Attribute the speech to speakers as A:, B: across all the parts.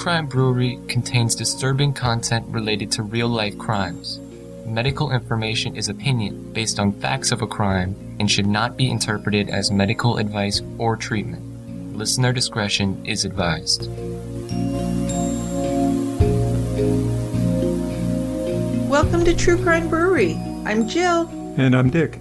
A: Crime Brewery contains disturbing content related to real-life crimes. Medical information is opinion based on facts of a crime and should not be interpreted as medical advice or treatment. Listener discretion is advised.
B: Welcome to True Crime Brewery. I'm Jill.
C: And I'm Dick.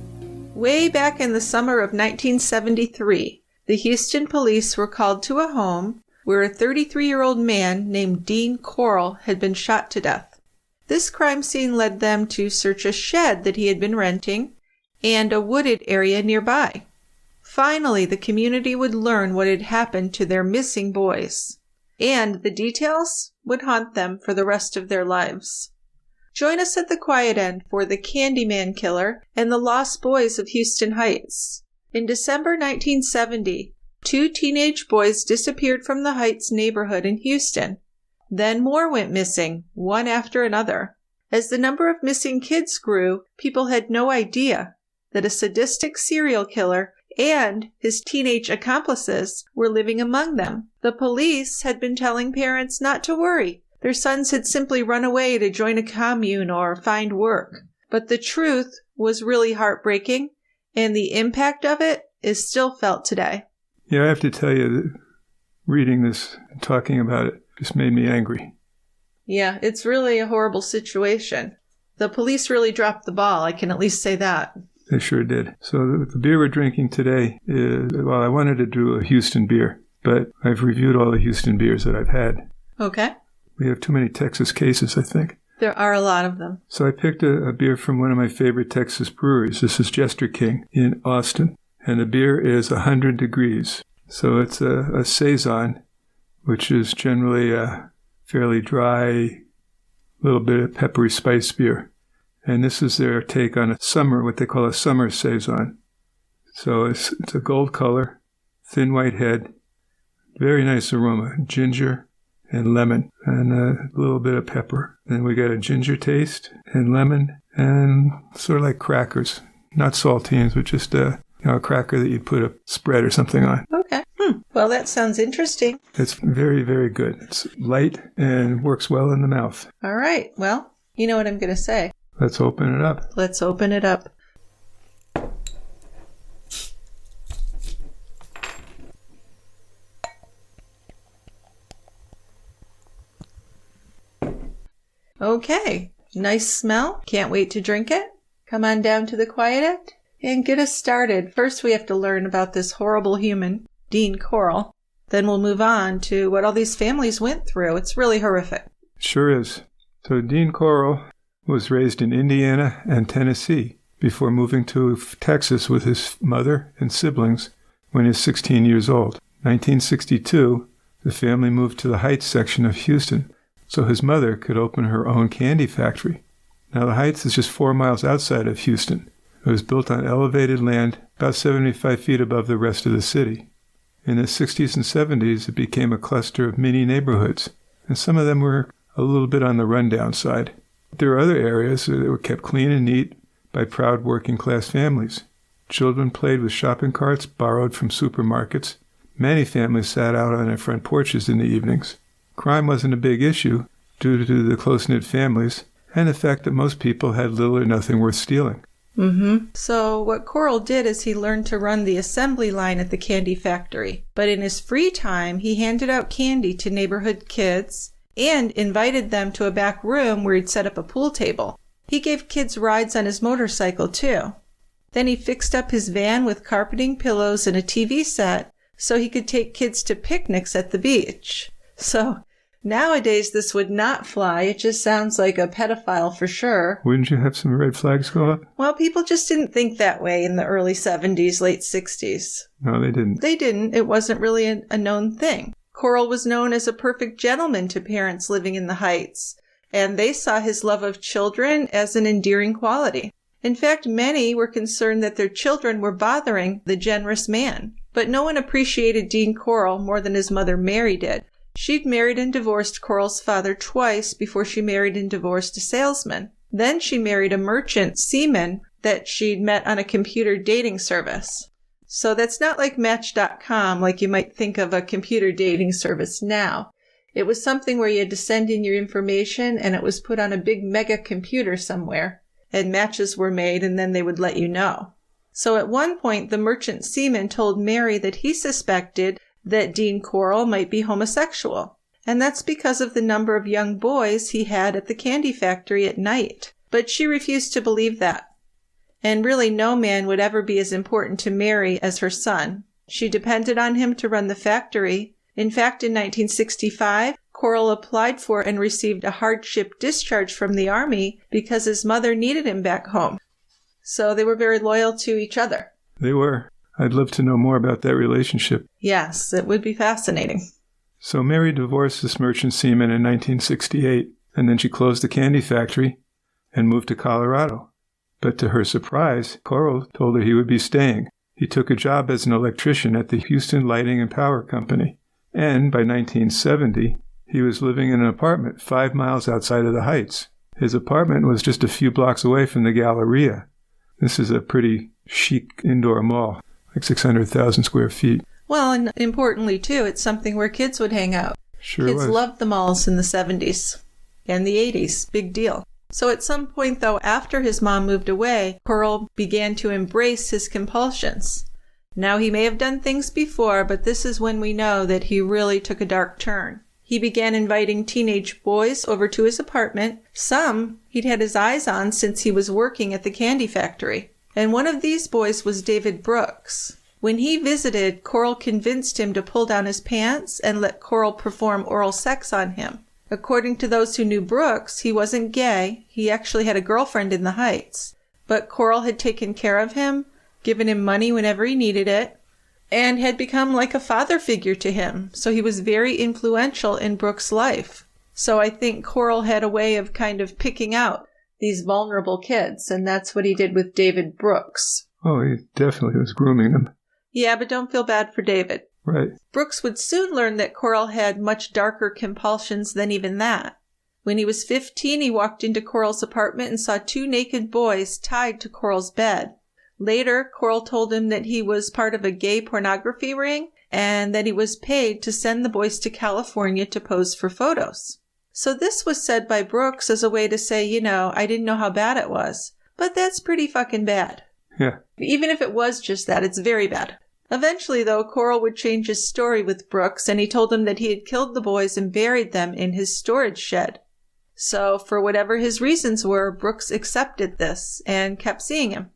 B: Way back in the summer of 1973, the Houston police were called to a home where a 33-year-old man named Dean Corll had been shot to death. This crime scene led them to search a shed that he had been renting and a wooded area nearby. Finally, the community would learn what had happened to their missing boys, and the details would haunt them for the rest of their lives. Join us at the quiet end for The Candyman Killer and the Lost Boys of Houston Heights. In December 1970, 2 teenage boys disappeared from the Heights neighborhood in Houston. Then more went missing, one after another. As the number of missing kids grew, people had no idea that a sadistic serial killer and his teenage accomplices were living among them. The police had been telling parents not to worry. Their sons had simply run away to join a commune or find work. But the truth was really heartbreaking, and the impact of it is still felt today.
C: Yeah, I have to tell you that reading this and talking about it just made me angry.
B: Yeah, it's really a horrible situation. The police really dropped the ball, I can at least say that.
C: They sure did. So the beer we're drinking today is, well, I wanted to do a Houston beer, but I've reviewed all the Houston beers that I've had.
B: Okay.
C: We have too many Texas cases, I think.
B: There are a lot of them.
C: So I picked a beer from one of my favorite Texas breweries. This is Jester King in Austin. And the beer is 100 degrees. So it's a Saison, which is generally a fairly dry, little bit of peppery spice beer. And this is their take on a summer, what they call a summer Saison. So it's a gold color, thin white head, very nice aroma, ginger and lemon, and a little bit of pepper. Then we got a ginger taste and lemon and sort of like crackers. Not saltines, but just a cracker that you'd put a spread or something on.
B: Okay. Well, that sounds interesting.
C: It's very, very good. It's light and works well in the mouth.
B: All right. Well, you know what I'm going to say.
C: Let's open it up.
B: Let's open it up. Okay. Nice smell. Can't wait to drink it. Come on down to the quiet end and get us started. First, we have to learn about this horrible human, Dean Corll. Then we'll move on to what all these families went through. It's really horrific.
C: Sure is. So Dean Corll was raised in Indiana and Tennessee before moving to Texas with his mother and siblings when he was 16 years old. 1962, the family moved to the Heights section of Houston so his mother could open her own candy factory. Now, the Heights is just 4 miles outside of Houston. It was built on elevated land about 75 feet above the rest of the city. In the 60s and 70s, it became a cluster of mini neighborhoods, and some of them were a little bit on the rundown side. There are other areas that were kept clean and neat by proud working-class families. Children played with shopping carts borrowed from supermarkets. Many families sat out on their front porches in the evenings. Crime wasn't a big issue due to the close-knit families and the fact that most people had little or nothing worth stealing.
B: So what Corll did is he learned to run the assembly line at the candy factory. But in his free time, he handed out candy to neighborhood kids and invited them to a back room where he'd set up a pool table. He gave kids rides on his motorcycle, too. Then he fixed up his van with carpeting, pillows, and a TV set so he could take kids to picnics at the beach. So nowadays, this would not fly. It just sounds like a pedophile for sure.
C: Wouldn't you have some red flags go up?
B: Well, people just didn't think that way in the early 70s, late 60s.
C: No, they didn't.
B: They didn't. It wasn't really a known thing. Corll was known as a perfect gentleman to parents living in the Heights, and they saw his love of children as an endearing quality. In fact, many were concerned that their children were bothering the generous man. But no one appreciated Dean Corll more than his mother Mary did. She'd married and divorced Corll's father twice before she married and divorced a salesman. Then she married a merchant seaman that she'd met on a computer dating service. So that's not like Match.com, like you might think of a computer dating service now. It was something where you had to send in your information, and it was put on a big mega computer somewhere, and matches were made, and then they would let you know. So at one point, the merchant seaman told Mary that he suspected that Dean Corll might be homosexual, and that's because of the number of young boys he had at the candy factory at night. But she refused to believe that. And really no man would ever be as important to Mary as her son. She depended on him to run the factory. In fact, in 1965, Corll applied for and received a hardship discharge from the army because his mother needed him back home. So they were very loyal to each other.
C: They were. I'd love to know more about that relationship.
B: Yes, it would be fascinating.
C: So Mary divorced this merchant seaman in 1968, and then she closed the candy factory and moved to Colorado. But to her surprise, Corll told her he would be staying. He took a job as an electrician at the Houston Lighting and Power Company. And by 1970, he was living in an apartment 5 miles outside of the Heights. His apartment was just a few blocks away from the Galleria. This is a pretty chic indoor mall, like 600,000 square feet.
B: Well, and importantly, too, it's something where kids would hang out.
C: Sure
B: Kids
C: was.
B: loved the malls in the 70s and the 80s. Big deal. So at some point, though, after his mom moved away, Corll began to embrace his compulsions. Now, he may have done things before, but this is when we know that he really took a dark turn. He began inviting teenage boys over to his apartment. Some he'd had his eyes on since he was working at the candy factory. And one of these boys was David Brooks. When he visited, Corll convinced him to pull down his pants and let Corll perform oral sex on him. According to those who knew Brooks, he wasn't gay. He actually had a girlfriend in the Heights. But Corll had taken care of him, given him money whenever he needed it, and had become like a father figure to him. So he was very influential in Brooks' life. So I think Corll had a way of kind of picking out these vulnerable kids, and that's what he did with David Brooks.
C: Oh, he definitely was grooming them.
B: Yeah, but don't feel bad for David.
C: Right.
B: Brooks would soon learn that Corll had much darker compulsions than even that. When he was 15, he walked into Corll's apartment and saw 2 naked boys tied to Corll's bed. Later, Corll told him that he was part of a gay pornography ring and that he was paid to send the boys to California to pose for photos. So this was said by Brooks as a way to say, I didn't know how bad it was. But that's pretty fucking bad.
C: Yeah.
B: Even if it was just that, it's very bad. Eventually, though, Corll would change his story with Brooks, and he told him that he had killed the boys and buried them in his storage shed. So, for whatever his reasons were, Brooks accepted this and kept seeing him.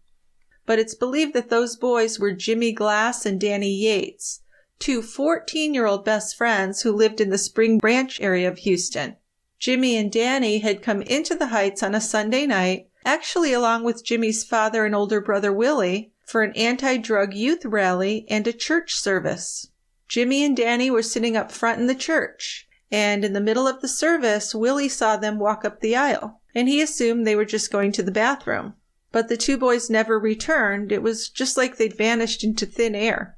B: But it's believed that those boys were Jimmy Glass and Danny Yates, 2 14-year-old best friends who lived in the Spring Branch area of Houston. Jimmy and Danny had come into the Heights on a Sunday night, actually along with Jimmy's father and older brother Willie, for an anti-drug youth rally and a church service. Jimmy and Danny were sitting up front in the church, and in the middle of the service, Willie saw them walk up the aisle, and he assumed they were just going to the bathroom. But the 2 boys never returned. It was just like they'd vanished into thin air.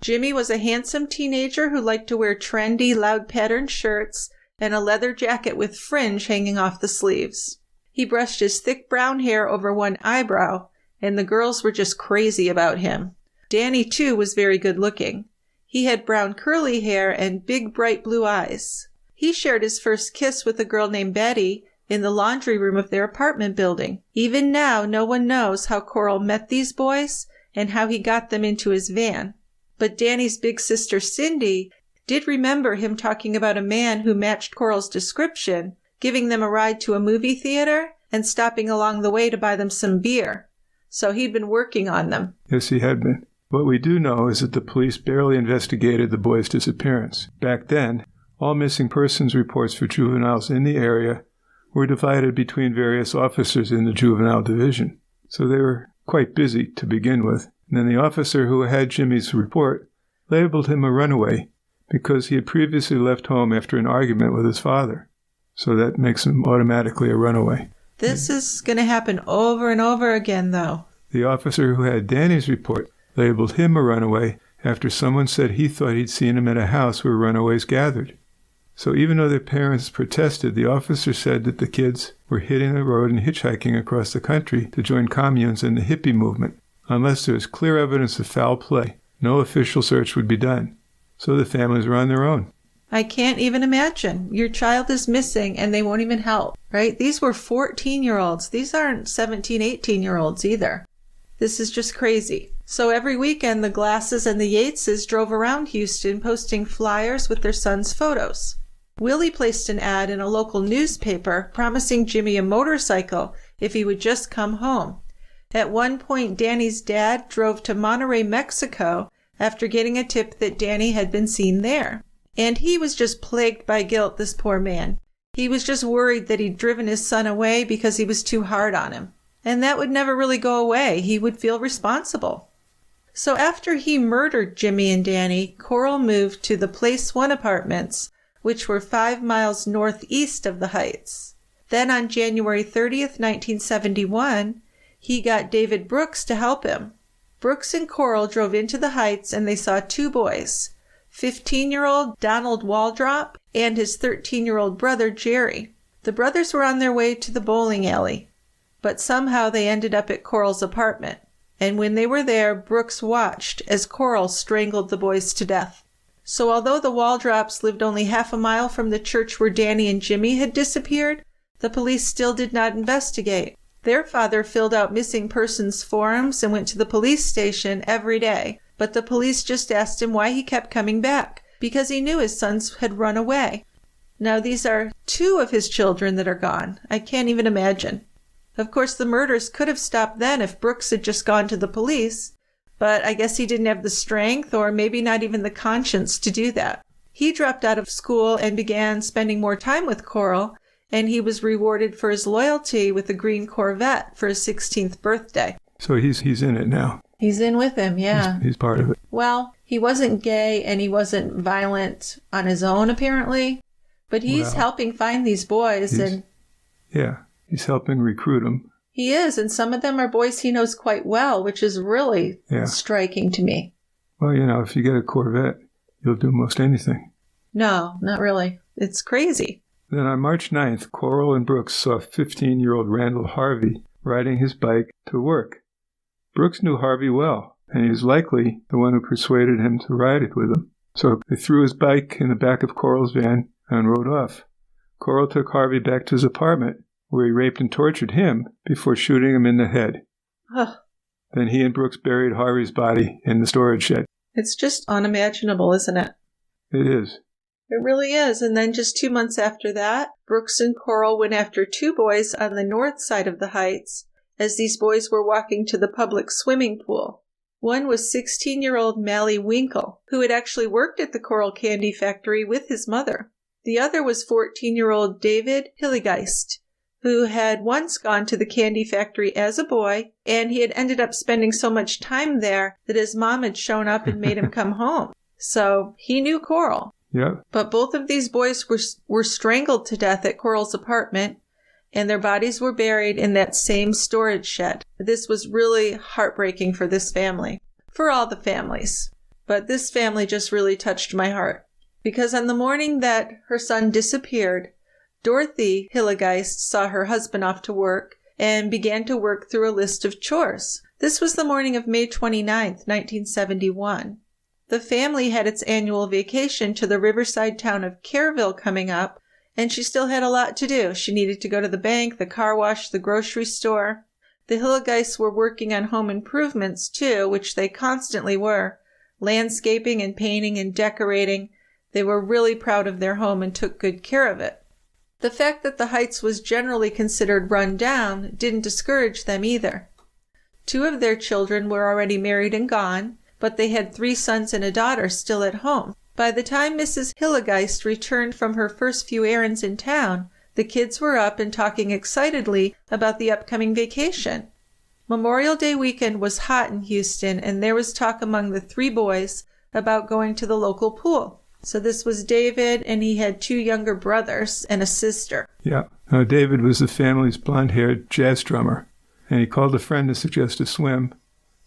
B: Jimmy was a handsome teenager who liked to wear trendy, loud-patterned shirts and a leather jacket with fringe hanging off the sleeves. He brushed his thick brown hair over one eyebrow, and the girls were just crazy about him. Danny, too, was very good-looking. He had brown curly hair and big, bright blue eyes. He shared his first kiss with a girl named Betty in the laundry room of their apartment building. Even now, no one knows how Corll met these boys and how he got them into his van. But Danny's big sister, Cindy, did remember him talking about a man who matched Corll's description, giving them a ride to a movie theater and stopping along the way to buy them some beer. So he'd been working on them.
C: Yes, he had been. What we do know is that the police barely investigated the boys' disappearance. Back then, all missing persons reports for juveniles in the area were divided between various officers in the juvenile division. So they were quite busy to begin with. And then the officer who had Jimmy's report labeled him a runaway because he had previously left home after an argument with his father. So that makes him automatically a runaway.
B: This is going to happen over and over again, though.
C: The officer who had Danny's report labeled him a runaway after someone said he thought he'd seen him at a house where runaways gathered. So even though their parents protested, the officer said that the kids were hitting the road and hitchhiking across the country to join communes and the hippie movement. Unless there was clear evidence of foul play, no official search would be done. So the families were on their own.
B: I can't even imagine. Your child is missing and they won't even help, right? These were 14-year-olds. These aren't 17, 18-year-olds either. This is just crazy. So every weekend, the Glasses and the Yateses drove around Houston posting flyers with their son's photos. Willie placed an ad in a local newspaper promising Jimmy a motorcycle if he would just come home. At one point, Danny's dad drove to Monterrey, Mexico, after getting a tip that Danny had been seen there. And he was just plagued by guilt, this poor man. He was just worried that he'd driven his son away because he was too hard on him. And that would never really go away. He would feel responsible. So after he murdered Jimmy and Danny, Corll moved to the Place 1 apartments, which were 5 miles northeast of the Heights. Then on January 30th, 1971, he got David Brooks to help him. Brooks and Corll drove into the Heights and they saw 2 boys, 15-year-old Donald Waldrop and his 13-year-old brother Jerry. The brothers were on their way to the bowling alley, but somehow they ended up at Corll's apartment. And when they were there, Brooks watched as Corll strangled the boys to death. So although the Waldrops lived only half a mile from the church where Danny and Jimmy had disappeared, the police still did not investigate. Their father filled out missing persons forms and went to the police station every day, but the police just asked him why he kept coming back, because he knew his sons had run away. Now these are 2 of his children that are gone. I can't even imagine. Of course, the murders could have stopped then if Brooks had just gone to the police, but I guess he didn't have the strength or maybe not even the conscience to do that. He dropped out of school and began spending more time with Corll, and he was rewarded for his loyalty with a green Corvette for his 16th birthday.
C: So he's in it now.
B: He's in with him, yeah.
C: He's part of it.
B: Well, he wasn't gay and he wasn't violent on his own, apparently, but he's helping find these boys.
C: Yeah, he's helping recruit them.
B: He is, and some of them are boys he knows quite well, which is really striking to me.
C: Well, if you get a Corvette, you'll do most anything.
B: No, not really. It's crazy.
C: Then on March 9th, Corll and Brooks saw 15-year-old Randall Harvey riding his bike to work. Brooks knew Harvey well, and he was likely the one who persuaded him to ride it with him. So they threw his bike in the back of Corll's van and rode off. Corll took Harvey back to his apartment, where he raped and tortured him before shooting him in the head.
B: Ugh.
C: Then he and Brooks buried Harvey's body in the storage shed.
B: It's just unimaginable, isn't it?
C: It is.
B: It really is. And then just 2 months after that, Brooks and Corll went after 2 boys on the north side of the Heights as these boys were walking to the public swimming pool. One was 16-year-old Mally Winkle, who had actually worked at the Corll Candy Factory with his mother. The other was 14-year-old David Hilligeist, who had once gone to the candy factory as a boy, and he had ended up spending so much time there that his mom had shown up and made him come home. So he knew Corll.
C: Yeah.
B: But both of these boys were strangled to death at Corll's apartment, and their bodies were buried in that same storage shed. This was really heartbreaking for this family, for all the families. But this family just really touched my heart, because on the morning that her son disappeared, Dorothy Hilligeist saw her husband off to work and began to work through a list of chores. This was the morning of May 29th, 1971. The family had its annual vacation to the riverside town of Kerrville coming up, and she still had a lot to do. She needed to go to the bank, the car wash, the grocery store. The Hilligeists were working on home improvements, too, which they constantly were. Landscaping and painting and decorating. They were really proud of their home and took good care of it. The fact that the Heights was generally considered run down didn't discourage them either. 2 of their children were already married and gone, but they had 3 sons and a daughter still at home. By the time Mrs. Hilligeist returned from her first few errands in town, the kids were up and talking excitedly about the upcoming vacation. Memorial Day weekend was hot in Houston, and there was talk among the 3 boys about going to the local pool. So this was David, and he had 2 younger brothers and a sister.
C: Yeah. David was the family's blonde-haired jazz drummer, and he called a friend to suggest a swim,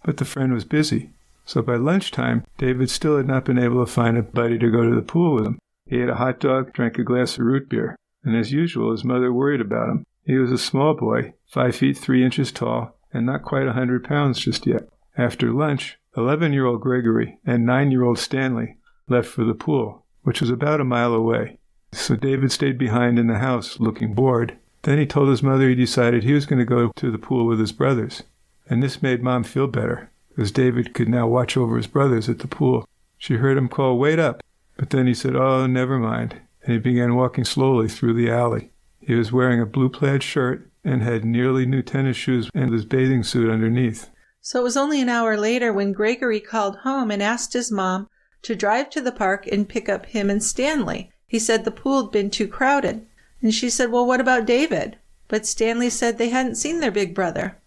C: but the friend was busy. So by lunchtime, David still had not been able to find a buddy to go to the pool with him. He ate a hot dog, drank a glass of root beer, and as usual, his mother worried about him. He was a small boy, 5 feet 3 inches tall, and not quite 100 pounds just yet. After lunch, 11-year-old Gregory and 9-year-old Stanley left for the pool, which was about a mile away. So David stayed behind in the house, looking bored. Then he told his mother he decided he was going to go to the pool with his brothers. And this made Mom feel better, because David could now watch over his brothers at the pool. She heard him call, "Wait up!" But then he said, "Oh, never mind," and he began walking slowly through the alley. He was wearing a blue plaid shirt and had nearly new tennis shoes and his bathing suit underneath.
B: So it was only an hour later when Gregory called home and asked his mom to drive to the park and pick up him and Stanley. He said the pool had been too crowded. And she said, "Well, what about David?" But Stanley said they hadn't seen their big brother.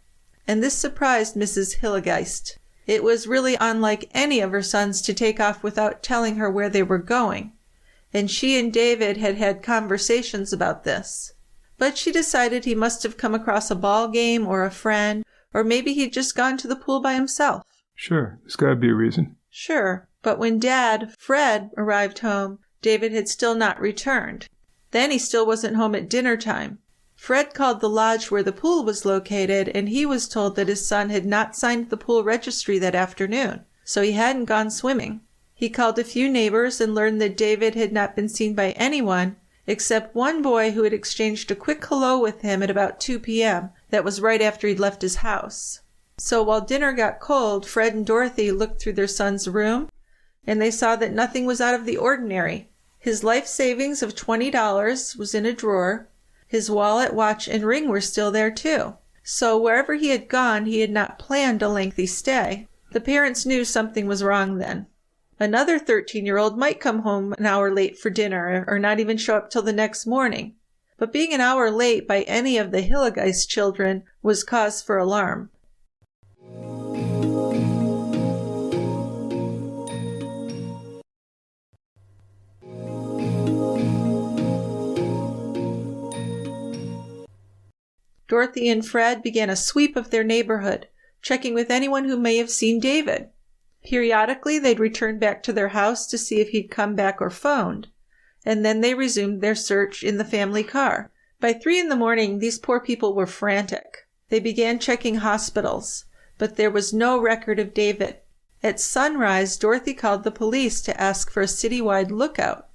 B: And this surprised Mrs. Hilligeist. It was really unlike any of her sons to take off without telling her where they were going. And she and David had had conversations about this. But she decided he must have come across a ball game or a friend, or maybe he'd just gone to the pool by himself.
C: Sure, there's got to be a reason.
B: Sure, but when Dad, Fred, arrived home, David had still not returned. Then he still wasn't home at dinner time. Fred called the lodge where the pool was located, and he was told that his son had not signed the pool registry that afternoon, so he hadn't gone swimming. He called a few neighbors and learned that David had not been seen by anyone except one boy who had exchanged a quick hello with him at about 2 p.m. That was right after he'd left his house. So while dinner got cold, Fred and Dorothy looked through their son's room, and they saw that nothing was out of the ordinary. His life savings of $20 was in a drawer. His wallet, watch, and ring were still there, too. So wherever he had gone, he had not planned a lengthy stay. The parents knew something was wrong then. Another 13-year-old might come home an hour late for dinner or not even show up till the next morning. But being an hour late by any of the Hilligeist children was cause for alarm. Dorothy and Fred began a sweep of their neighborhood, checking with anyone who may have seen David. Periodically, they'd return back to their house to see if he'd come back or phoned, and then they resumed their search in the family car. By 3 a.m, these poor people were frantic. They began checking hospitals, but there was no record of David. At sunrise, Dorothy called the police to ask for a citywide lookout,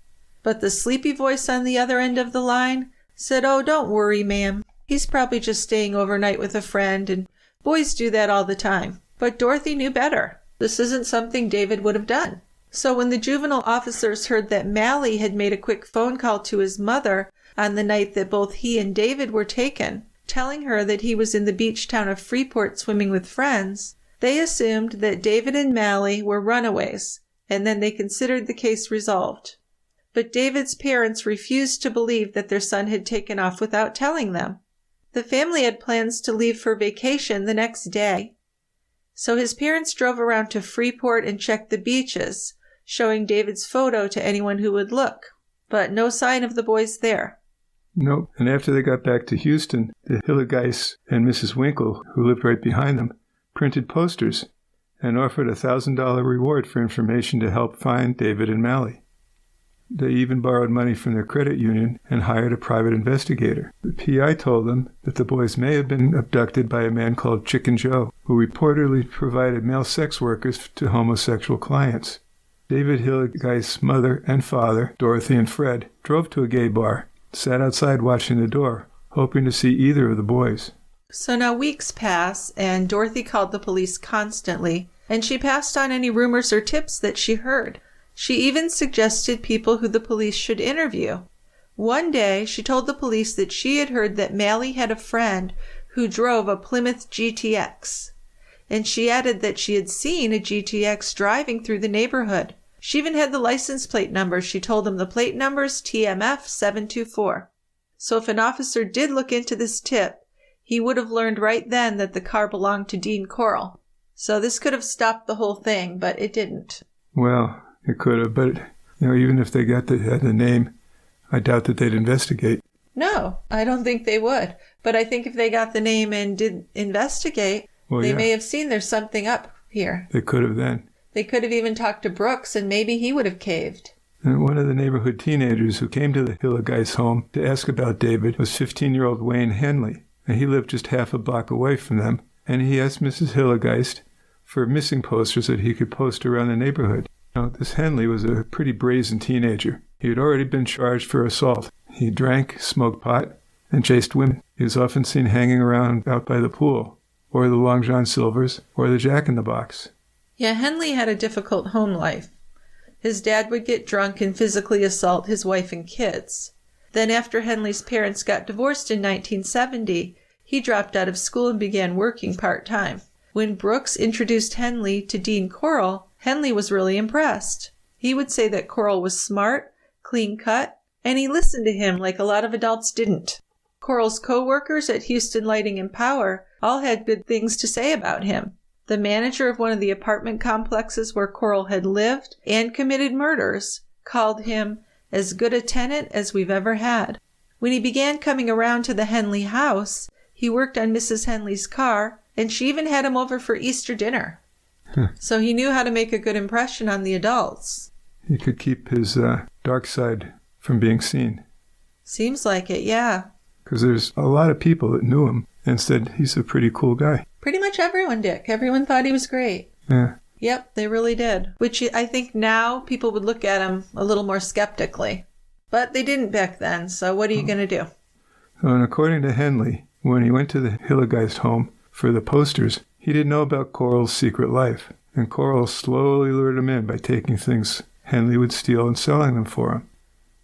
B: but the sleepy voice on the other end of the line said, "Oh, don't worry, ma'am. He's probably just staying overnight with a friend, and boys do that all the time." But Dorothy knew better. This isn't something David would have done. So when the juvenile officers heard that Mally had made a quick phone call to his mother on the night that both he and David were taken, telling her that he was in the beach town of Freeport swimming with friends, they assumed that David and Mally were runaways, and then they considered the case resolved. But David's parents refused to believe that their son had taken off without telling them. The family had plans to leave for vacation the next day. So his parents drove around to Freeport and checked the beaches, showing David's photo to anyone who would look. But no sign of the boys there.
C: Nope. And after they got back to Houston, the Hilligeists and Mrs. Winkle, who lived right behind them, printed posters and offered a $1,000 reward for information to help find David and Mally. They even borrowed money from their credit union and hired a private investigator. The PI told them that the boys may have been abducted by a man called Chicken Joe, who reportedly provided male sex workers to homosexual clients. David Hilligeist's mother and father, Dorothy and Fred, drove to a gay bar, sat outside watching the door, hoping to see either of the boys.
B: So now weeks pass, and Dorothy called the police constantly, and she passed on any rumors or tips that she heard. She even suggested people who the police should interview. One day, she told the police that she had heard that Mally had a friend who drove a Plymouth GTX. And she added that she had seen a GTX driving through the neighborhood. She even had the license plate number. She told them the plate number's TMF 724. So if an officer did look into this tip, he would have learned right then that the car belonged to Dean Corll. So this could have stopped the whole thing, but it didn't.
C: Well, it could have, but even if they had the name, I doubt that they'd investigate.
B: No, I don't think they would. But I think if they got the name and did investigate, they may have seen there's something up here.
C: They could have then.
B: They could have even talked to Brooks, and maybe he would have caved.
C: And one of the neighborhood teenagers who came to the Hilligeist home to ask about David was 15-year-old Wayne Henley, and he lived just half a block away from them. And he asked Mrs. Hilligeist for missing posters that he could post around the neighborhood. Now, this Henley was a pretty brazen teenager. He had already been charged for assault. He drank, smoked pot, and chased women. He was often seen hanging around out by the pool, or the Long John Silver's, or the Jack-in-the-Box.
B: Yeah, Henley had a difficult home life. His dad would get drunk and physically assault his wife and kids. Then after Henley's parents got divorced in 1970, he dropped out of school and began working part-time. When Brooks introduced Henley to Dean Corll, Henley was really impressed. He would say that Corll was smart, clean-cut, and he listened to him like a lot of adults didn't. Corll's co-workers at Houston Lighting and Power all had good things to say about him. The manager of one of the apartment complexes where Corll had lived and committed murders called him as good a tenant as we've ever had. When he began coming around to the Henley house, he worked on Mrs. Henley's car, and she even had him over for Easter dinner. So he knew how to make a good impression on the adults.
C: He could keep his dark side from being seen.
B: Seems like it, yeah.
C: Because there's a lot of people that knew him and said he's a pretty cool guy.
B: Pretty much everyone, Dick. Everyone thought he was great.
C: Yeah.
B: Yep, they really did. Which I think now people would look at him a little more skeptically. But they didn't back then, so what are you going to do?
C: And according to Henley, when he went to the Hilligeist home for the posters, he didn't know about Corll's secret life. And Corll slowly lured him in by taking things Henley would steal and selling them for him.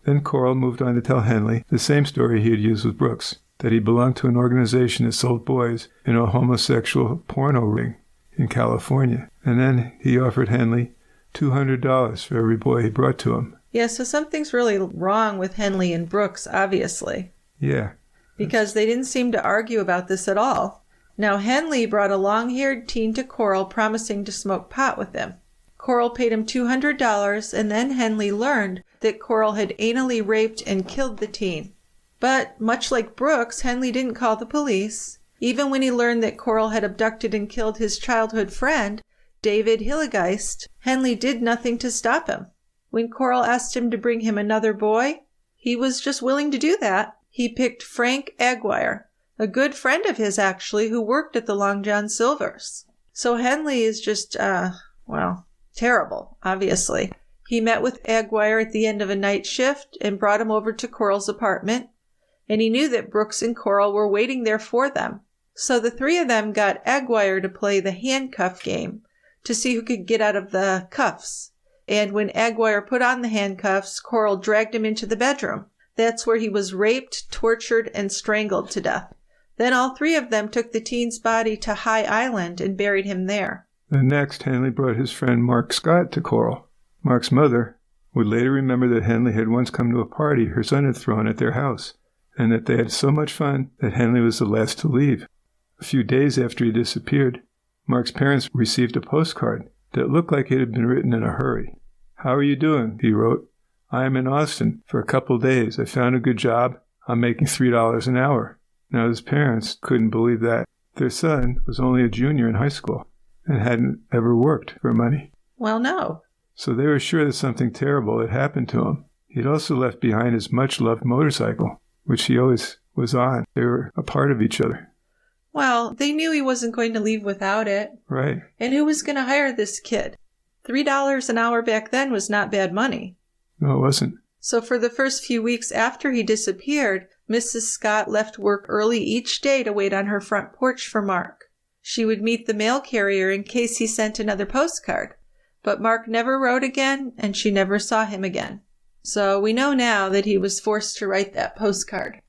C: Then Corll moved on to tell Henley the same story he had used with Brooks, that he belonged to an organization that sold boys in a homosexual porno ring in California. And then he offered Henley $200 for every boy he brought to him.
B: Yeah, so something's really wrong with Henley and Brooks, obviously.
C: Yeah.
B: Because they didn't seem to argue about this at all. Now, Henley brought a long-haired teen to Corll promising to smoke pot with him. Corll paid him $200, and then Henley learned that Corll had anally raped and killed the teen. But, much like Brooks, Henley didn't call the police. Even when he learned that Corll had abducted and killed his childhood friend, David Hilligeist, Henley did nothing to stop him. When Corll asked him to bring him another boy, he was just willing to do that. He picked Frank Aguirre, a good friend of his, actually, who worked at the Long John Silver's. So Henley is just, terrible, obviously. He met with Aguirre at the end of a night shift and brought him over to Corll's apartment, and he knew that Brooks and Corll were waiting there for them. So the three of them got Aguirre to play the handcuff game to see who could get out of the cuffs. And when Aguirre put on the handcuffs, Corll dragged him into the bedroom. That's where he was raped, tortured, and strangled to death. Then all three of them took the teen's body to High Island and buried him there.
C: And next, Henley brought his friend Mark Scott to Corll. Mark's mother would later remember that Henley had once come to a party her son had thrown at their house, and that they had so much fun that Henley was the last to leave. A few days after he disappeared, Mark's parents received a postcard that looked like it had been written in a hurry. "How are you doing?" he wrote. "I am in Austin for a couple days. I found a good job. I'm making $3 an hour." Now, his parents couldn't believe that. Their son was only a junior in high school and hadn't ever worked for money.
B: Well, no.
C: So they were sure that something terrible had happened to him. He'd also left behind his much-loved motorcycle, which he always was on. They were a part of each other.
B: Well, they knew he wasn't going to leave without it.
C: Right.
B: And who was going to hire this kid? $3 an hour back then was not bad money.
C: No, it wasn't.
B: So for the first few weeks after he disappeared, Mrs. Scott left work early each day to wait on her front porch for Mark. She would meet the mail carrier in case he sent another postcard. But Mark never wrote again, and she never saw him again. So we know now that he was forced to write that postcard.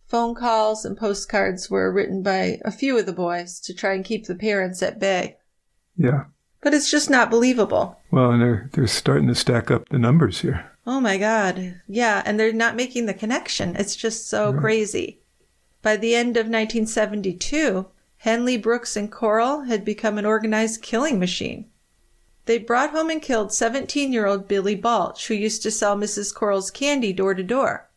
B: Phone calls and postcards were written by a few of the boys to try and keep the parents at bay.
C: Yeah.
B: But it's just not believable.
C: Well, and they're starting to stack up the numbers here.
B: Oh my God. Yeah, and they're not making the connection. It's just so crazy. By the end of 1972, Henley, Brooks, and Corll had become an organized killing machine. They brought home and killed 17-year-old Billy Balch, who used to sell Mrs. Corll's candy door to door.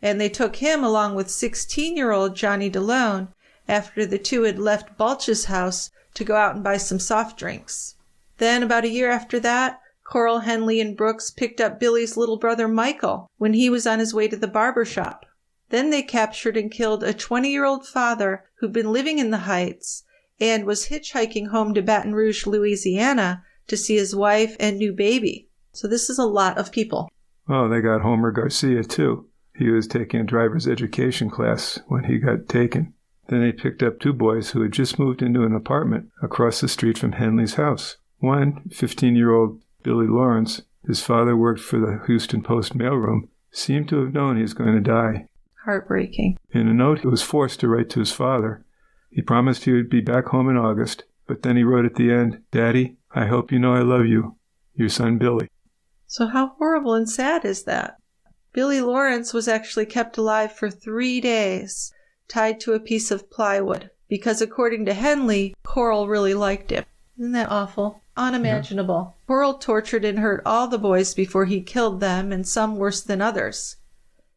B: And they took him along with 16-year-old Johnny DeLone after the two had left Balch's house to go out and buy some soft drinks. Then, about a year after that, Corll, Henley, and Brooks picked up Billy's little brother Michael when he was on his way to the barber shop. Then they captured and killed a 20-year-old father who'd been living in the Heights and was hitchhiking home to Baton Rouge, Louisiana, to see his wife and new baby. So this is a lot of people.
C: Oh, they got Homer Garcia, too. He was taking a driver's education class when he got taken. Then they picked up 2 boys who had just moved into an apartment across the street from Henley's house. One, 15-year-old Billy Lawrence, his father worked for the Houston Post mailroom, seemed to have known he was going to die.
B: Heartbreaking.
C: In a note he was forced to write to his father, he promised he would be back home in August, but then he wrote at the end, "Daddy, I hope you know I love you. Your son Billy."
B: So how horrible and sad is that? Billy Lawrence was actually kept alive for 3 days, tied to a piece of plywood, because according to Henley, Corll really liked him. Isn't that awful? Unimaginable. Yeah. Corll tortured and hurt all the boys before he killed them, and some worse than others.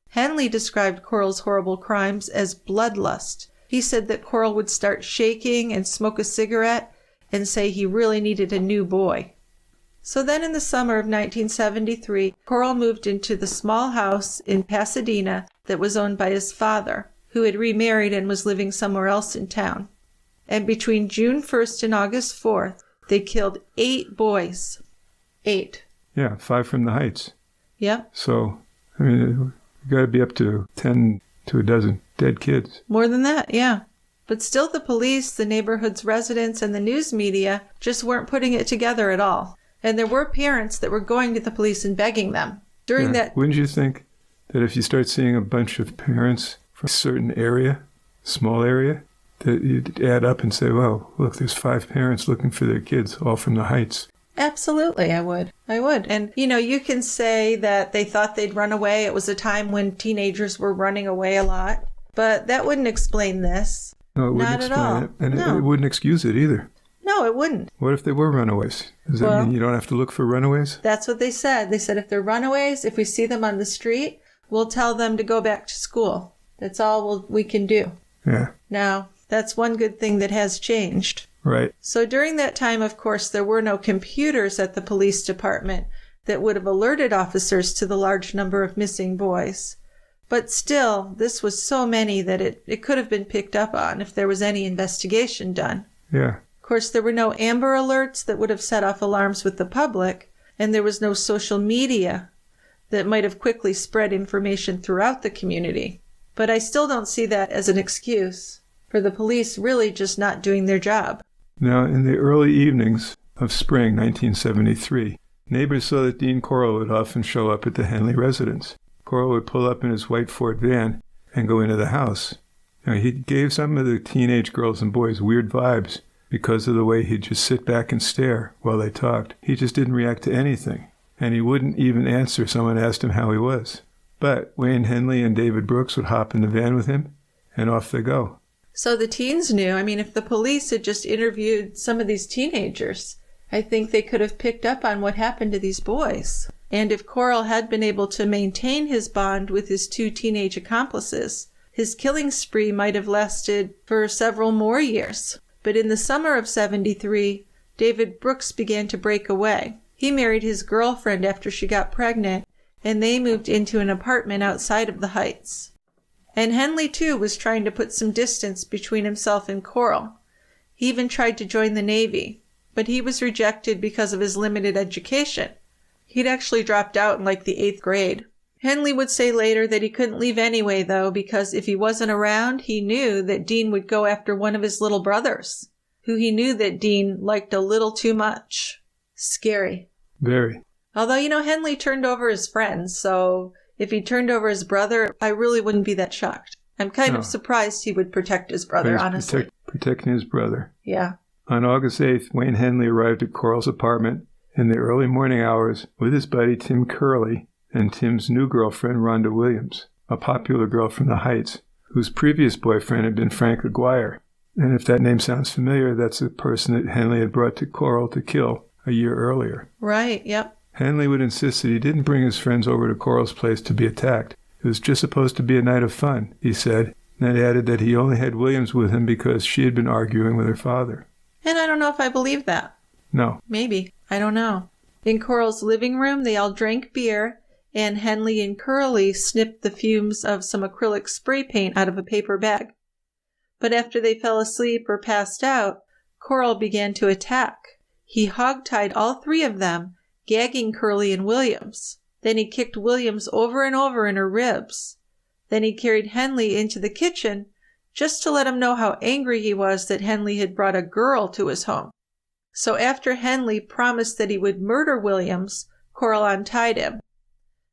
B: Henley described Corll's horrible crimes as bloodlust. He said that Corll would start shaking and smoke a cigarette and say he really needed a new boy. So then in the summer of 1973, Corll moved into the small house in Pasadena that was owned by his father, who had remarried and was living somewhere else in town. And between June 1st and August 4th, they killed 8 boys. 8.
C: Yeah, 5 from the Heights.
B: Yep.
C: So, I mean, you got to be up to 10 to a dozen dead kids.
B: More than that, yeah. But still the police, the neighborhood's residents, and the news media just weren't putting it together at all. And there were parents that were going to the police and begging them. During that...
C: Wouldn't you think that if you start seeing a bunch of parents from a certain area, small area, that you'd add up and say, well, look, there's 5 parents looking for their kids, all from the Heights.
B: Absolutely, I would. And, you can say that they thought they'd run away. It was a time when teenagers were running away a lot. But that wouldn't explain this.
C: No, it wouldn't explain it. And it wouldn't excuse it either.
B: No, it wouldn't.
C: What if they were runaways? Does that mean you don't have to look for runaways?
B: That's what they said. They said if they're runaways, if we see them on the street, we'll tell them to go back to school. That's all we can do.
C: Yeah.
B: Now, that's one good thing that has changed.
C: Right.
B: So during that time, of course, there were no computers at the police department that would have alerted officers to the large number of missing boys. But still, this was so many that it could have been picked up on if there was any investigation done.
C: Yeah.
B: Of course, there were no Amber Alerts that would have set off alarms with the public, and there was no social media that might have quickly spread information throughout the community. But I still don't see that as an excuse for the police really just not doing their job.
C: Now, in the early evenings of spring 1973, neighbors saw that Dean Corll would often show up at the Henley residence. Corll would pull up in his white Ford van and go into the house. Now, he gave some of the teenage girls and boys weird vibes because of the way he'd just sit back and stare while they talked. He just didn't react to anything, and he wouldn't even answer someone asked him how he was. But Wayne Henley and David Brooks would hop in the van with him, and off they go.
B: So the teens knew. I mean, if the police had just interviewed some of these teenagers, I think they could have picked up on what happened to these boys. And if Corll had been able to maintain his bond with his 2 teenage accomplices, his killing spree might have lasted for several more years. But in the summer of 73, David Brooks began to break away. He married his girlfriend after she got pregnant, and they moved into an apartment outside of the Heights. And Henley, too, was trying to put some distance between himself and Corll. He even tried to join the Navy, but he was rejected because of his limited education. He'd actually dropped out in the 8th grade. Henley would say later that he couldn't leave anyway, though, because if he wasn't around, he knew that Dean would go after one of his little brothers, who he knew that Dean liked a little too much. Scary.
C: Very.
B: Although, Henley turned over his friends, so if he turned over his brother, I really wouldn't be that shocked. I'm kind of surprised he would protect his brother, honestly.
C: Protecting his brother.
B: Yeah.
C: On August 8th, Wayne Henley arrived at Corll's apartment in the early morning hours with his buddy Tim Curley and Tim's new girlfriend, Rhonda Williams, a popular girl from the Heights, whose previous boyfriend had been Frank Aguirre. And if that name sounds familiar, that's the person that Henley had brought to Corll to kill a year earlier.
B: Right, yep.
C: Henley would insist that he didn't bring his friends over to Corll's place to be attacked. It was just supposed to be a night of fun, he said, and added that he only had Williams with him because she had been arguing with her father.
B: And I don't know if I believe that.
C: No.
B: Maybe. I don't know. In Corll's living room, they all drank beer, and Henley and Curley snipped the fumes of some acrylic spray paint out of a paper bag. But after they fell asleep or passed out, Corll began to attack. He hogtied all 3 of them gagging Curley and Williams. Then he kicked Williams over and over in her ribs. Then he carried Henley into the kitchen just to let him know how angry he was that Henley had brought a girl to his home. So after Henley promised that he would murder Williams, Corll untied him.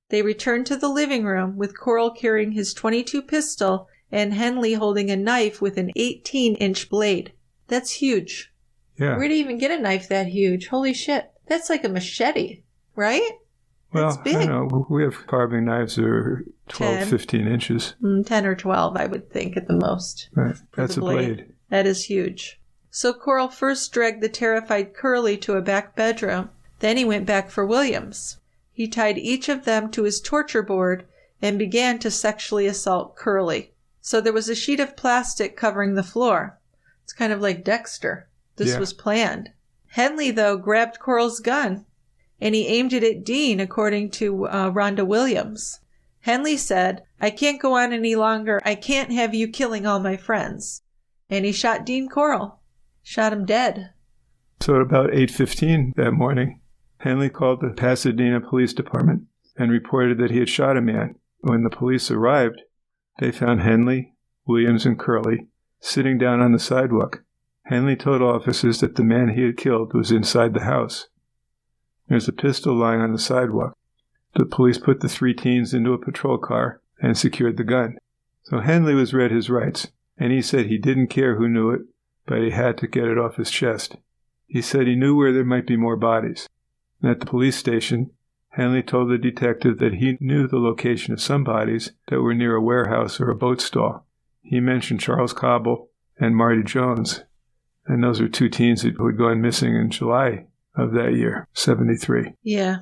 B: They returned to the living room with Corll carrying his .22 pistol and Henley holding a knife with an 18-inch blade. That's huge.
C: Yeah.
B: Where'd he even get a knife that huge? Holy shit. That's like a machete, right?
C: Well,
B: That's big.
C: I don't know. We have carving knives that are 12,
B: 10.
C: 15 inches.
B: 10 or 12, I would think, at the most.
C: Right.
B: For
C: That's
B: the
C: a blade.
B: That is huge. So Corll first dragged the terrified Curley to a back bedroom. Then he went back for Williams. He tied each of them to his torture board and began to sexually assault Curley. So there was a sheet of plastic covering the floor. It's kind of like Dexter. This was planned. Henley, though, grabbed Corll's gun, and he aimed it at Dean, according to Rhonda Williams. Henley said, "I can't go on any longer. I can't have you killing all my friends." And he shot Dean Corll. Shot him dead.
C: So at about 8:15 that morning, Henley called the Pasadena Police Department and reported that he had shot a man. When the police arrived, they found Henley, Williams, and Curley sitting down on the sidewalk. Henley told officers that the man he had killed was inside the house. There's a pistol lying on the sidewalk. The police put the three teens into a patrol car and secured the gun. So Henley was read his rights, and he said he didn't care who knew it, but he had to get it off his chest. He said he knew where there might be more bodies. And at the police station, Henley told the detective that he knew the location of some bodies that were near a warehouse or a boat stall. He mentioned Charles Cobble and Marty Jones, and those were two teens who had gone missing in July of that year, 73.
B: Yeah.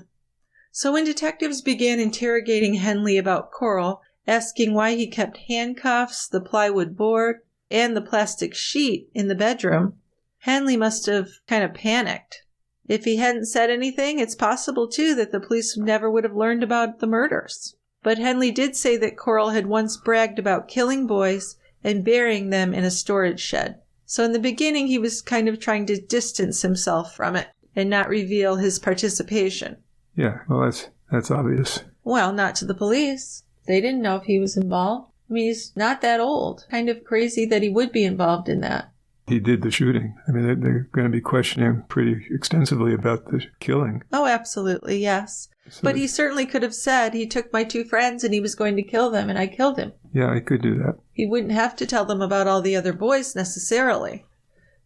B: So when detectives began interrogating Henley about Corll, asking why he kept handcuffs, the plywood board, and the plastic sheet in the bedroom, Henley must have kind of panicked. If he hadn't said anything, it's possible, too, that the police never would have learned about the murders. But Henley did say that Corll had once bragged about killing boys and burying them in a storage shed. So in the beginning, he was kind of trying to distance himself from it and not reveal his participation.
C: Yeah, well, that's obvious.
B: Well, not to the police. They didn't know if he was involved. I mean, he's not that old. Kind of crazy that he would be involved in that.
C: He did the shooting. I mean, they're going to be questioning him pretty extensively about the killing.
B: Oh, absolutely, yes.
C: So,
B: but he certainly could have said he took my two friends and he was going to kill them and I killed him.
C: Yeah, he could do that.
B: He wouldn't have to tell them about all the other boys necessarily.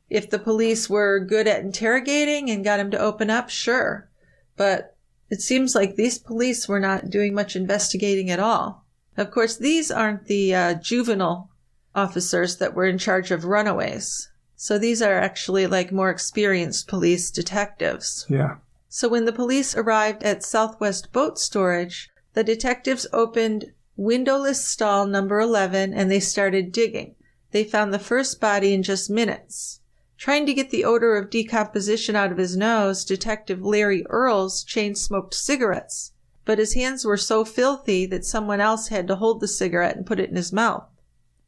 B: If the police were good at interrogating and got him to open up, sure. But it seems like these police were not doing much investigating at all. Of course, these aren't the juvenile officers that were in charge of runaways. So these are actually like more experienced police detectives.
C: Yeah.
B: So when the police arrived at Southwest Boat Storage, the detectives opened windowless stall number 11 and they started digging. They found the first body in just minutes. Trying to get the odor of decomposition out of his nose, Detective Larry Earls chain-smoked cigarettes, but his hands were so filthy that someone else had to hold the cigarette and put it in his mouth.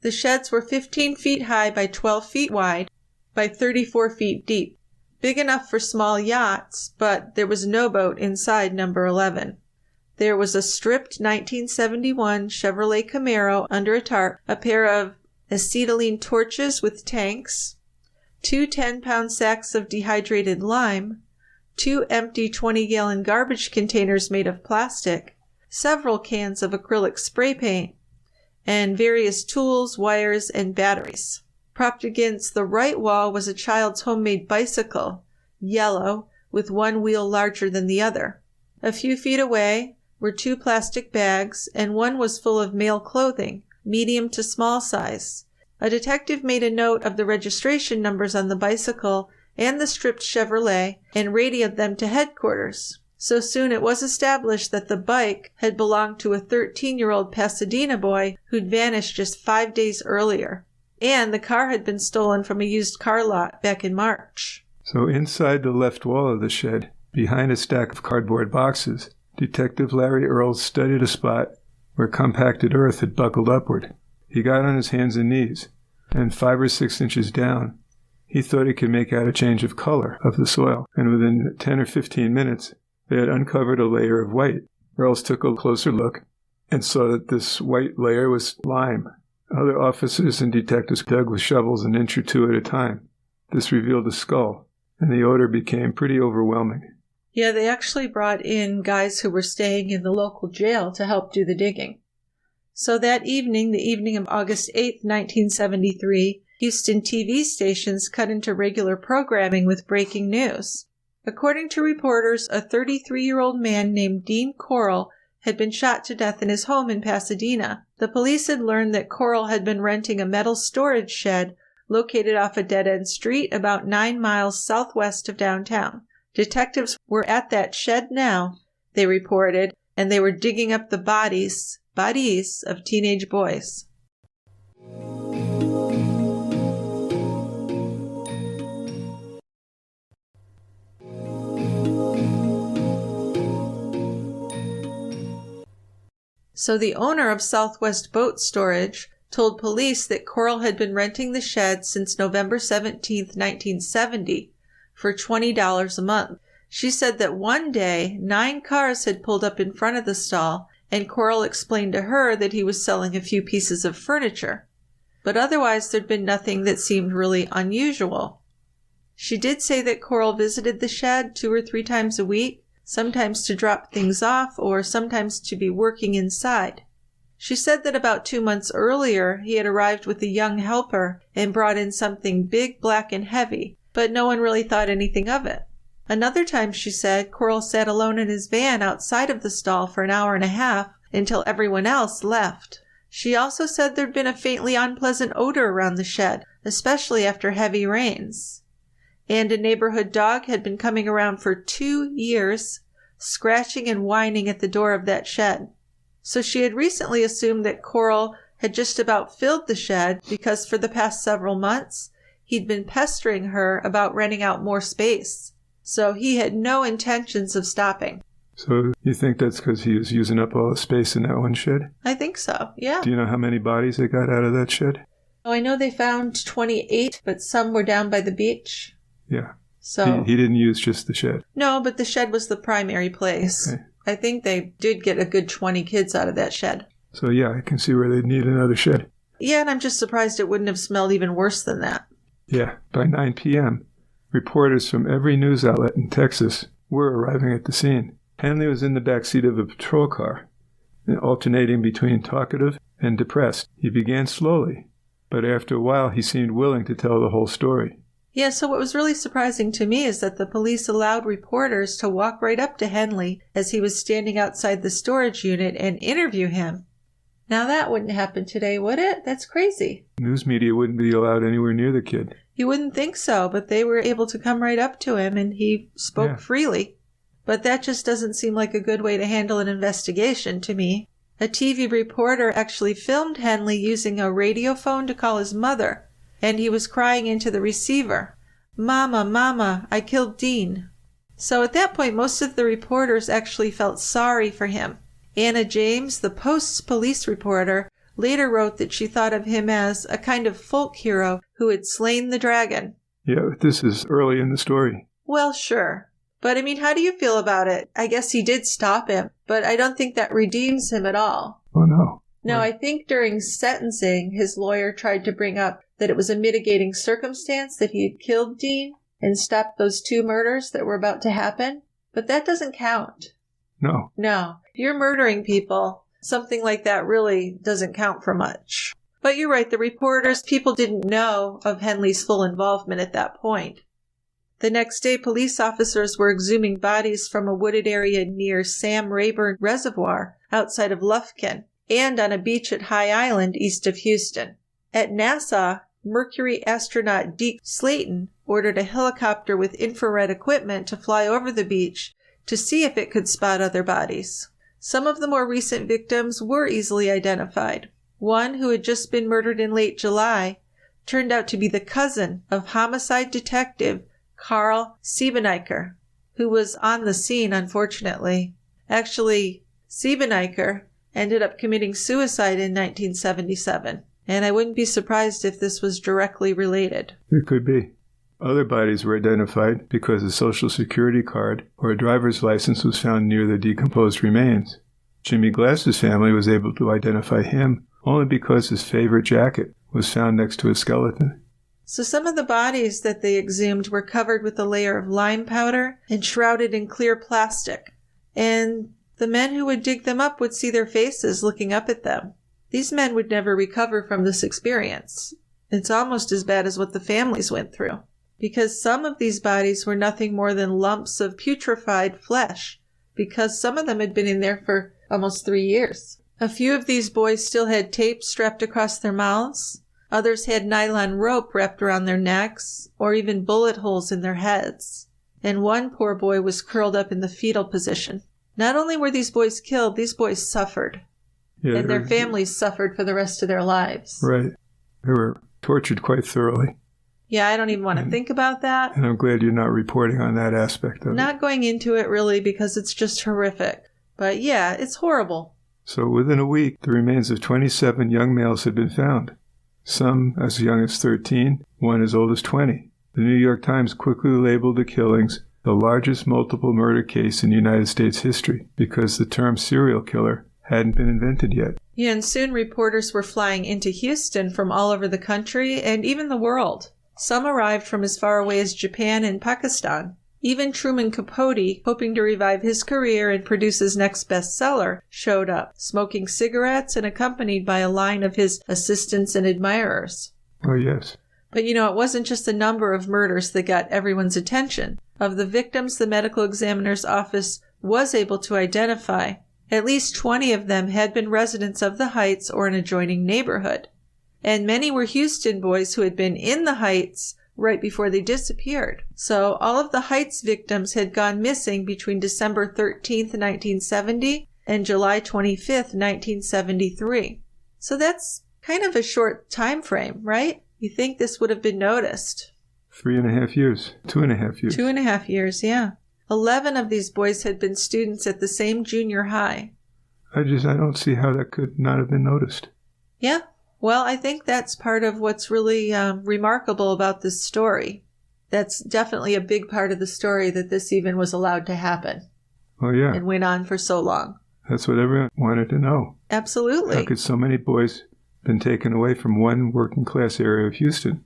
B: The sheds were 15 feet high by 12 feet wide by 34 feet deep, big enough for small yachts, but there was no boat inside number 11. There was a stripped 1971 Chevrolet Camaro under a tarp, a pair of acetylene torches with tanks, 2 10-pound sacks of dehydrated lime, 2 empty 20-gallon garbage containers made of plastic, several cans of acrylic spray paint, and various tools, wires, and batteries. Propped against the right wall was a child's homemade bicycle, yellow, with one wheel larger than the other. A few feet away were 2 plastic bags, and one was full of male clothing, medium to small size. A detective made a note of the registration numbers on the bicycle and the stripped Chevrolet and radioed them to headquarters. So soon it was established that the bike had belonged to a 13-year-old Pasadena boy who'd vanished just 5 days earlier. And the car had been stolen from a used car lot back in March.
C: So inside the left wall of the shed, behind a stack of cardboard boxes, Detective Larry Earls studied a spot where compacted earth had buckled upward. He got on his hands and knees, and 5 or 6 inches down, he thought he could make out a change of color of the soil, and within 10 or 15 minutes, They had uncovered a layer of white. Earls took a closer look and saw that this white layer was lime. Other officers and detectives dug with shovels an inch or two at a time. This revealed a skull, and the odor became pretty overwhelming.
B: Yeah, they actually brought in guys who were staying in the local jail to help do the digging. So that evening, the evening of August 8, 1973, Houston TV stations cut into regular programming with breaking news. According to reporters, a 33-year-old man named Dean Corll had been shot to death in his home in Pasadena. The police had learned that Corll had been renting a metal storage shed located off a dead-end street about 9 miles southwest of downtown. Detectives were at that shed now, they reported, and they were digging up the bodies of teenage boys. So the owner of Southwest Boat Storage told police that Corll had been renting the shed since November 17, 1970, for $20 a month. She said that one day, 9 cars had pulled up in front of the stall, and Corll explained to her that he was selling a few pieces of furniture. But otherwise, there'd been nothing that seemed really unusual. She did say that Corll visited the shed 2 or 3 times a week, sometimes to drop things off or sometimes to be working inside. She said that about 2 months earlier, he had arrived with a young helper and brought in something big, black, and heavy, but no one really thought anything of it. Another time, she said, Corll sat alone in his van outside of the stall for an hour and a half until everyone else left. She also said there'd been a faintly unpleasant odor around the shed, especially after heavy rains. And a neighborhood dog had been coming around for 2 years, scratching and whining at the door of that shed. So she had recently assumed that Corll had just about filled the shed because for the past several months, he'd been pestering her about renting out more space. So he had no intentions of stopping.
C: So you think that's because he was using up all the space in that one shed?
B: I think so, yeah.
C: Do you know how many bodies they got out of that shed?
B: Oh, I know they found 28, but some were down by the beach.
C: Yeah.
B: So
C: he didn't use just the shed.
B: No, but the shed was the primary place.
C: Okay.
B: I think they did get a good 20 kids out of that shed.
C: So yeah, I can see where they'd need another shed.
B: Yeah, and I'm just surprised it wouldn't have smelled even worse than that.
C: Yeah. By 9 p.m., reporters from every news outlet in Texas were arriving at the scene. Henley was in the back seat of a patrol car, alternating between talkative and depressed. He began slowly, but after a while he seemed willing to tell the whole story.
B: Yeah, so what was really surprising to me is that the police allowed reporters to walk right up to Henley as he was standing outside the storage unit and interview him. Now that wouldn't happen today, would it? That's crazy.
C: News media wouldn't be allowed anywhere near the kid.
B: You wouldn't think so, but they were able to come right up to him and he spoke freely. But that just doesn't seem like a good way to handle an investigation to me. A TV reporter actually filmed Henley using a radio phone to call his mother, and he was crying into the receiver, "Mama, Mama, I killed Dean." So at that point, most of the reporters actually felt sorry for him. Anna James, the Post's police reporter, later wrote that she thought of him as a kind of folk hero who had slain the dragon.
C: Yeah, this is early in the story.
B: Well, sure. But I mean, how do you feel about it? I guess he did stop him, but I don't think that redeems him at all.
C: Oh, no.
B: No, I think during sentencing, his lawyer tried to bring up that it was a mitigating circumstance that he had killed Dean and stopped those 2 murders that were about to happen. But that doesn't count.
C: No.
B: No. If you're murdering people, something like that really doesn't count for much. But you're right, the reporters, people didn't know of Henley's full involvement at that point. The next day, police officers were exhuming bodies from a wooded area near Sam Rayburn Reservoir outside of Lufkin and on a beach at High Island east of Houston. At NASA, Mercury astronaut Deke Slayton ordered a helicopter with infrared equipment to fly over the beach to see if it could spot other bodies. Some of the more recent victims were easily identified. One, who had just been murdered in late July, turned out to be the cousin of homicide detective Carl Siebeneicher, who was on the scene, unfortunately. Actually, Siebeneicher ended up committing suicide in 1977, and I wouldn't be surprised if this was directly related.
C: It could be. Other bodies were identified because a social security card or a driver's license was found near the decomposed remains. Jimmy Glass's family was able to identify him only because his favorite jacket was found next to his skeleton.
B: So some of the bodies that they exhumed were covered with a layer of lime powder and shrouded in clear plastic. And the men who would dig them up would see their faces looking up at them. These men would never recover from this experience. It's almost as bad as what the families went through, because some of these bodies were nothing more than lumps of putrefied flesh, because some of them had been in there for almost 3 years. A few of these boys still had tape strapped across their mouths. Others had nylon rope wrapped around their necks, or even bullet holes in their heads. And one poor boy was curled up in the fetal position. Not only were these boys killed, these boys suffered.
C: Yeah,
B: and their families suffered for the rest of their lives.
C: Right. They were tortured quite thoroughly.
B: Yeah, I don't even want to think about that.
C: And I'm glad you're not reporting on that aspect of it.
B: Not going into it really because it's just horrific. But yeah, it's horrible.
C: So within a week, the remains of 27 young males had been found. Some as young as 13, one as old as 20. The New York Times quickly labeled the killings the largest multiple murder case in United States history because the term serial killer hadn't been invented yet.
B: Yeah, and soon reporters were flying into Houston from all over the country and even the world. Some arrived from as far away as Japan and Pakistan. Even Truman Capote, hoping to revive his career and produce his next bestseller, showed up, smoking cigarettes and accompanied by a line of his assistants and admirers.
C: Oh, yes.
B: But it wasn't just the number of murders that got everyone's attention. Of the victims the medical examiner's office was able to identify, at least 20 of them had been residents of the Heights or an adjoining neighborhood. And many were Houston boys who had been in the Heights right before they disappeared. So all of the Heights victims had gone missing between December 13th, 1970 and July 25th, 1973. So that's kind of a short time frame, right? You think this would have been noticed.
C: 3.5 years. 2.5 years.
B: 2.5 years, yeah. 11 of these boys had been students at the same junior high.
C: I don't see how that could not have been noticed.
B: Yeah. Well, I think that's part of what's really remarkable about this story. That's definitely a big part of the story that this even was allowed to happen.
C: Oh, yeah.
B: And went on for so long.
C: That's what everyone wanted to know.
B: Absolutely.
C: How could so many boys been taken away from one working class area of Houston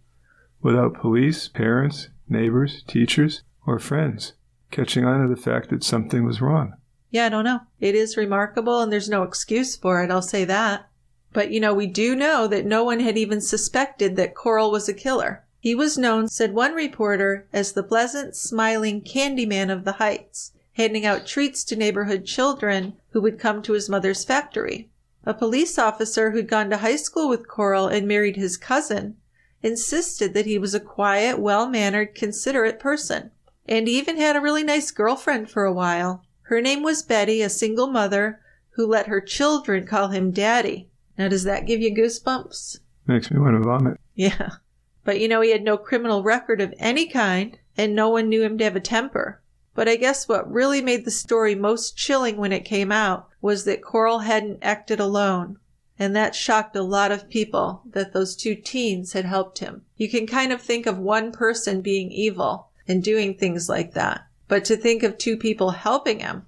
C: without police, parents, neighbors, teachers, or friends catching on to the fact that something was wrong?
B: Yeah, I don't know. It is remarkable, and there's no excuse for it, I'll say that. But, we do know that no one had even suspected that Corll was a killer. He was known, said one reporter, as the pleasant, smiling Candyman of the Heights, handing out treats to neighborhood children who would come to his mother's factory. A police officer who'd gone to high school with Corll and married his cousin insisted that he was a quiet, well-mannered, considerate person. And he even had a really nice girlfriend for a while. Her name was Betty, a single mother who let her children call him Daddy. Now, does that give you goosebumps?
C: Makes me want to vomit.
B: Yeah. But he had no criminal record of any kind, and no one knew him to have a temper. But I guess what really made the story most chilling when it came out was that Corll hadn't acted alone. And that shocked a lot of people, that those 2 teens had helped him. You can kind of think of one person being evil and doing things like that. But to think of 2 people helping him.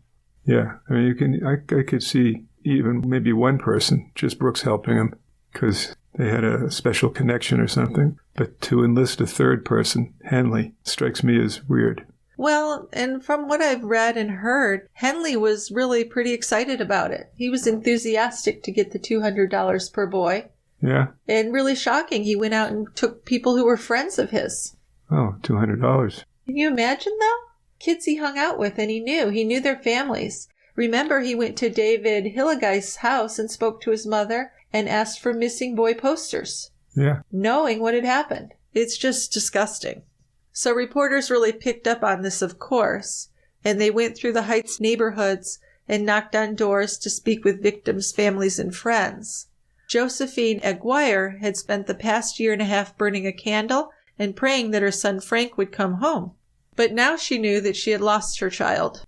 C: Yeah. I mean, I could see even maybe one person, just Brooks, helping him because they had a special connection or something. But to enlist a third person, Henley, strikes me as weird.
B: Well, and from what I've read and heard, Henley was really pretty excited about it. He was enthusiastic to get the $200 per boy.
C: Yeah.
B: And really shocking, he went out and took people who were friends of his.
C: Oh, $200.
B: Can you imagine, though? Kids he hung out with, and he knew their families. Remember, he went to David Hillegeist's house and spoke to his mother and asked for missing boy posters.
C: Yeah.
B: Knowing what had happened. It's just disgusting. So reporters really picked up on this, of course, and they went through the Heights neighborhoods and knocked on doors to speak with victims' families and friends. Josephine Aguirre had spent the past 1.5 years burning a candle and praying that her son Frank would come home. But now she knew that she had lost her child.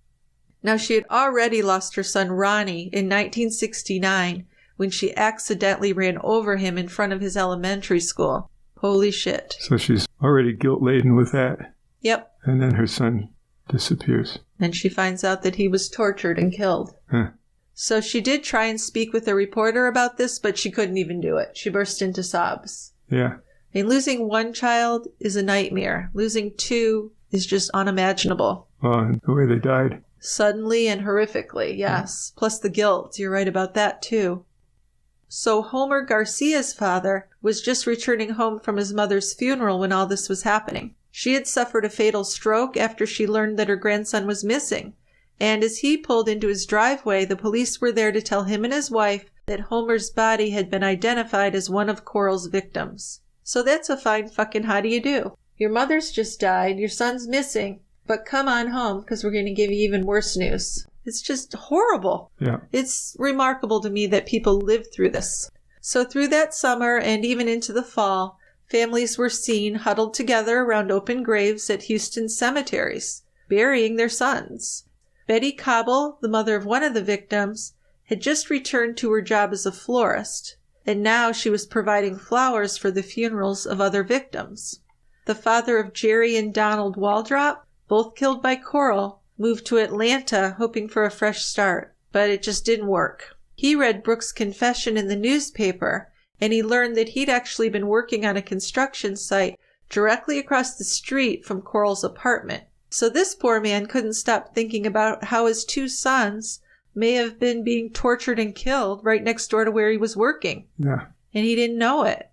B: Now, she had already lost her son Ronnie in 1969 when she accidentally ran over him in front of his elementary school. Holy shit.
C: So she's already guilt-laden with that.
B: Yep.
C: And then her son disappears.
B: And she finds out that he was tortured and killed.
C: Huh.
B: So she did try and speak with a reporter about this, but she couldn't even do it. She burst into sobs.
C: Yeah.
B: I mean, losing one child is a nightmare. Losing two is just unimaginable.
C: Oh, and the way they died.
B: Suddenly and horrifically, yes. Plus the guilt. You're right about that, too. So Homer Garcia's father was just returning home from his mother's funeral when all this was happening. She had suffered a fatal stroke after she learned that her grandson was missing. And as he pulled into his driveway, the police were there to tell him and his wife that Homer's body had been identified as one of Corll's victims. So that's a fine fucking how do you do? Your mother's just died, your son's missing, but come on home because we're going to give you even worse news. It's just horrible.
C: Yeah.
B: It's remarkable to me that people lived through this. So through that summer and even into the fall, families were seen huddled together around open graves at Houston cemeteries, burying their sons. Betty Cobble, the mother of one of the victims, had just returned to her job as a florist, and now she was providing flowers for the funerals of other victims. The father of Jerry and Donald Waldrop, both killed by Corll, moved to Atlanta hoping for a fresh start, but it just didn't work. He read Brooks' confession in the newspaper, and he learned that he'd actually been working on a construction site directly across the street from Corll's apartment. So this poor man couldn't stop thinking about how his two sons may have been being tortured and killed right next door to where he was working.
C: Yeah.
B: And he didn't know it.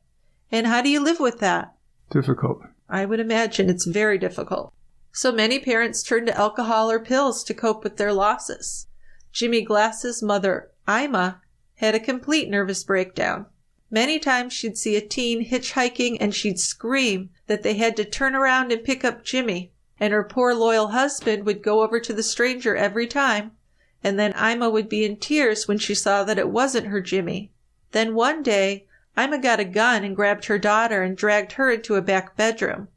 B: And how do you live with that?
C: Difficult.
B: I would imagine it's very difficult. So many parents turn to alcohol or pills to cope with their losses. Jimmy Glass's mother, Ima, had a complete nervous breakdown. Many times she'd see a teen hitchhiking and she'd scream that they had to turn around and pick up Jimmy. And her poor loyal husband would go over to the stranger every time. And then Ima would be in tears when she saw that it wasn't her Jimmy. Then one day, Ima got a gun and grabbed her daughter and dragged her into a back bedroom.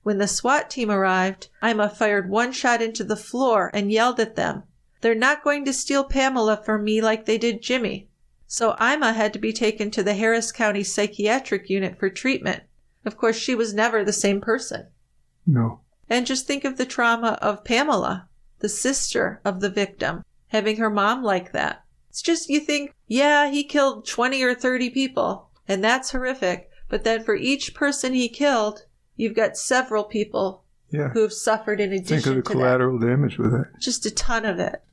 B: When the SWAT team arrived, Ima fired one shot into the floor and yelled at them, "They're not going to steal Pamela from me like they did Jimmy." So Ima had to be taken to the Harris County Psychiatric Unit for treatment. Of course, she was never the same person.
C: No.
B: And just think of the trauma of Pamela, the sister of the victim, having her mom like that. It's just, you think, yeah, he killed 20 or 30 people, and that's horrific. But then for each person he killed, you've got several people who have suffered in addition to that.
C: Think of the collateral damage with that.
B: Just a ton of it.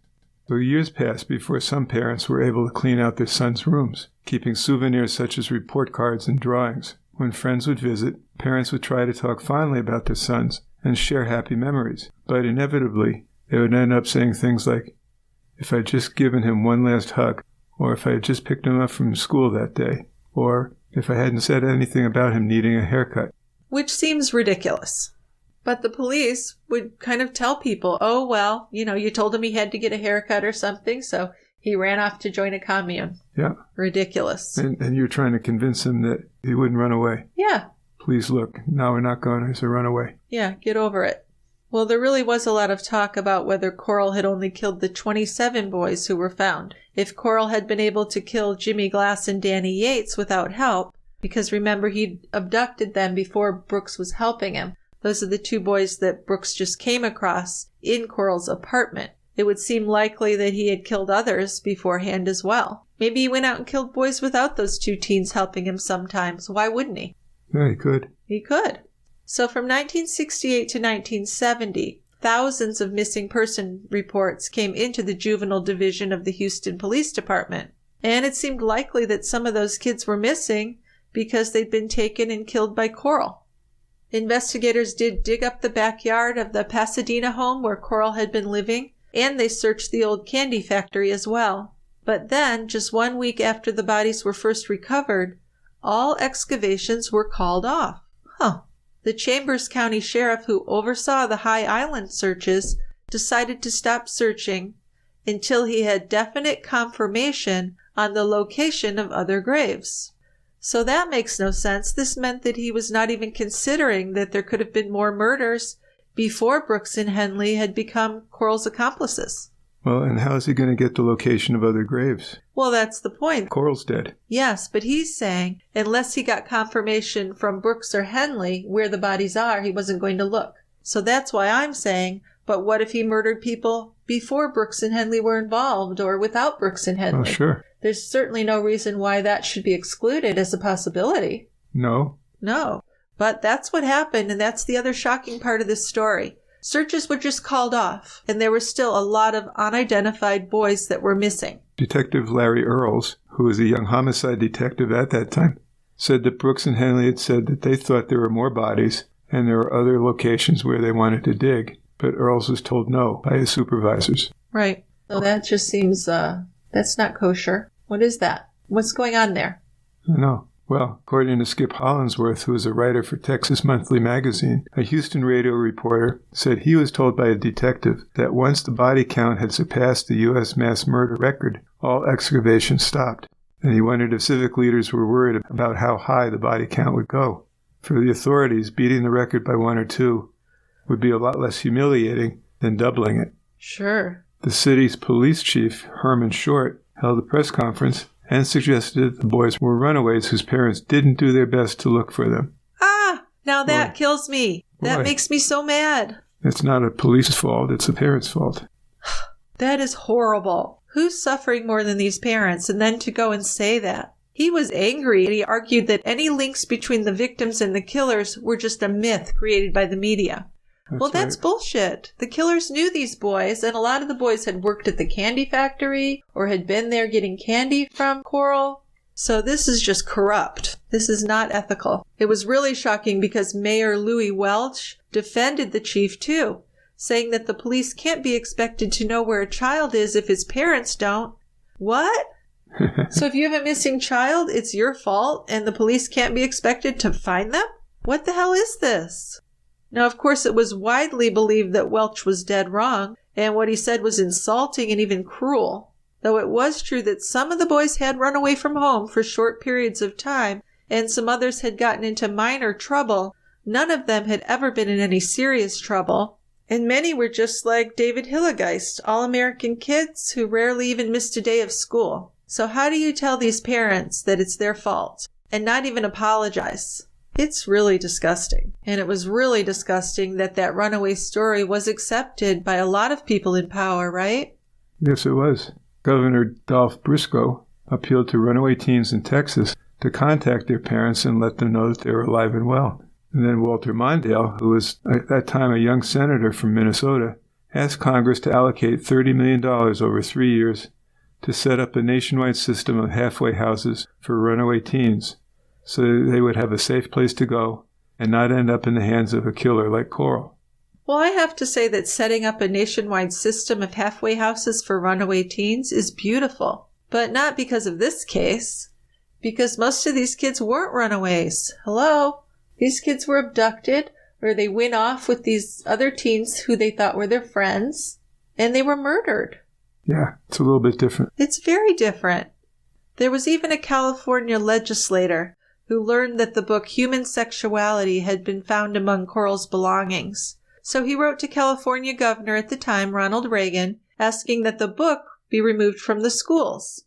C: So years passed before some parents were able to clean out their sons' rooms, keeping souvenirs such as report cards and drawings. When friends would visit, parents would try to talk fondly about their sons and share happy memories. But inevitably, they would end up saying things like, "If I'd just given him one last hug," or "if I had just picked him up from school that day," or "if I hadn't said anything about him needing a haircut."
B: Which seems ridiculous. But the police would kind of tell people, oh, well, you told him he had to get a haircut or something, so he ran off to join a commune.
C: Yeah.
B: Ridiculous.
C: And you're trying to convince him that he wouldn't run away.
B: Yeah.
C: Please look, now we're not going to run away.
B: Yeah, get over it. Well, there really was a lot of talk about whether Corll had only killed the 27 boys who were found. If Corll had been able to kill Jimmy Glass and Danny Yates without help, because remember, he'd abducted them before Brooks was helping him. Those are the two boys that Brooks just came across in Corll's apartment. It would seem likely that he had killed others beforehand as well. Maybe he went out and killed boys without those two teens helping him sometimes. Why wouldn't he?
C: Yeah, he could.
B: He could. So from 1968 to 1970, thousands of missing person reports came into the juvenile division of the Houston Police Department. And it seemed likely that some of those kids were missing because they'd been taken and killed by Corll. Investigators did dig up the backyard of the Pasadena home where Corll had been living, and they searched the old candy factory as well. But then, just 1 week after the bodies were first recovered, all excavations were called off. The Chambers County Sheriff, who oversaw the High Island searches, decided to stop searching until he had definite confirmation on the location of other graves. So that makes no sense. This meant that he was not even considering that there could have been more murders before Brooks and Henley had become Corll's accomplices.
C: Well, and how is he going to get the location of other graves?
B: Well, that's the point.
C: Corll's dead.
B: Yes, but he's saying unless he got confirmation from Brooks or Henley where the bodies are, he wasn't going to look. So that's why I'm saying, but what if he murdered people before Brooks and Henley were involved or without Brooks and Henley?
C: Oh, sure.
B: There's certainly no reason why that should be excluded as a possibility.
C: No.
B: No. But that's what happened, and that's the other shocking part of this story. Searches were just called off, and there were still a lot of unidentified boys that were missing.
C: Detective Larry Earls, who was a young homicide detective at that time, said that Brooks and Henley had said that they thought there were more bodies and there were other locations where they wanted to dig, but Earls was told no by his supervisors.
B: Right. So that just seems, that's not kosher. What is that? What's going on there?
C: I know. Well, according to Skip Hollinsworth, who was a writer for Texas Monthly magazine, a Houston radio reporter said he was told by a detective that once the body count had surpassed the U.S. mass murder record, all excavation stopped. And he wondered if civic leaders were worried about how high the body count would go. For the authorities, beating the record by 1 or 2 would be a lot less humiliating than doubling it.
B: Sure.
C: The city's police chief, Herman Short, held a press conference and suggested that the boys were runaways whose parents didn't do their best to look for them.
B: Ah! Now that kills me. That makes me so mad.
C: It's not a police's fault, it's a parent's fault.
B: That is horrible. Who's suffering more than these parents? And then to go and say that. He was angry, and he argued that any links between the victims and the killers were just a myth created by the media. That's bullshit. The killers knew these boys, and a lot of the boys had worked at the candy factory or had been there getting candy from Corll. So this is just corrupt. This is not ethical. It was really shocking because Mayor Louis Welch defended the chief too, saying that the police can't be expected to know where a child is if his parents don't. What? So if you have a missing child, it's your fault and the police can't be expected to find them? What the hell is this? Now, of course, it was widely believed that Welch was dead wrong, and what he said was insulting and even cruel. Though it was true that some of the boys had run away from home for short periods of time, and some others had gotten into minor trouble, none of them had ever been in any serious trouble, and many were just like David Hillegeist, all-American kids who rarely even missed a day of school. So how do you tell these parents that it's their fault, and not even apologize? It's really disgusting. And it was really disgusting that that runaway story was accepted by a lot of people in power, right?
C: Yes, it was. Governor Dolph Briscoe appealed to runaway teens in Texas to contact their parents and let them know that they were alive and well. And then Walter Mondale, who was at that time a young senator from Minnesota, asked Congress to allocate $30 million over 3 years to set up a nationwide system of halfway houses for runaway teens, so they would have a safe place to go and not end up in the hands of a killer like Corll.
B: Well, I have to say that setting up a nationwide system of halfway houses for runaway teens is beautiful. But not because of this case. Because most of these kids weren't runaways. Hello? These kids were abducted, or they went off with these other teens who they thought were their friends, and they were murdered.
C: Yeah, it's a little bit different.
B: It's very different. There was even a California legislator who learned that the book Human Sexuality had been found among Corll's belongings. So he wrote to California Governor at the time, Ronald Reagan, asking that the book be removed from the schools.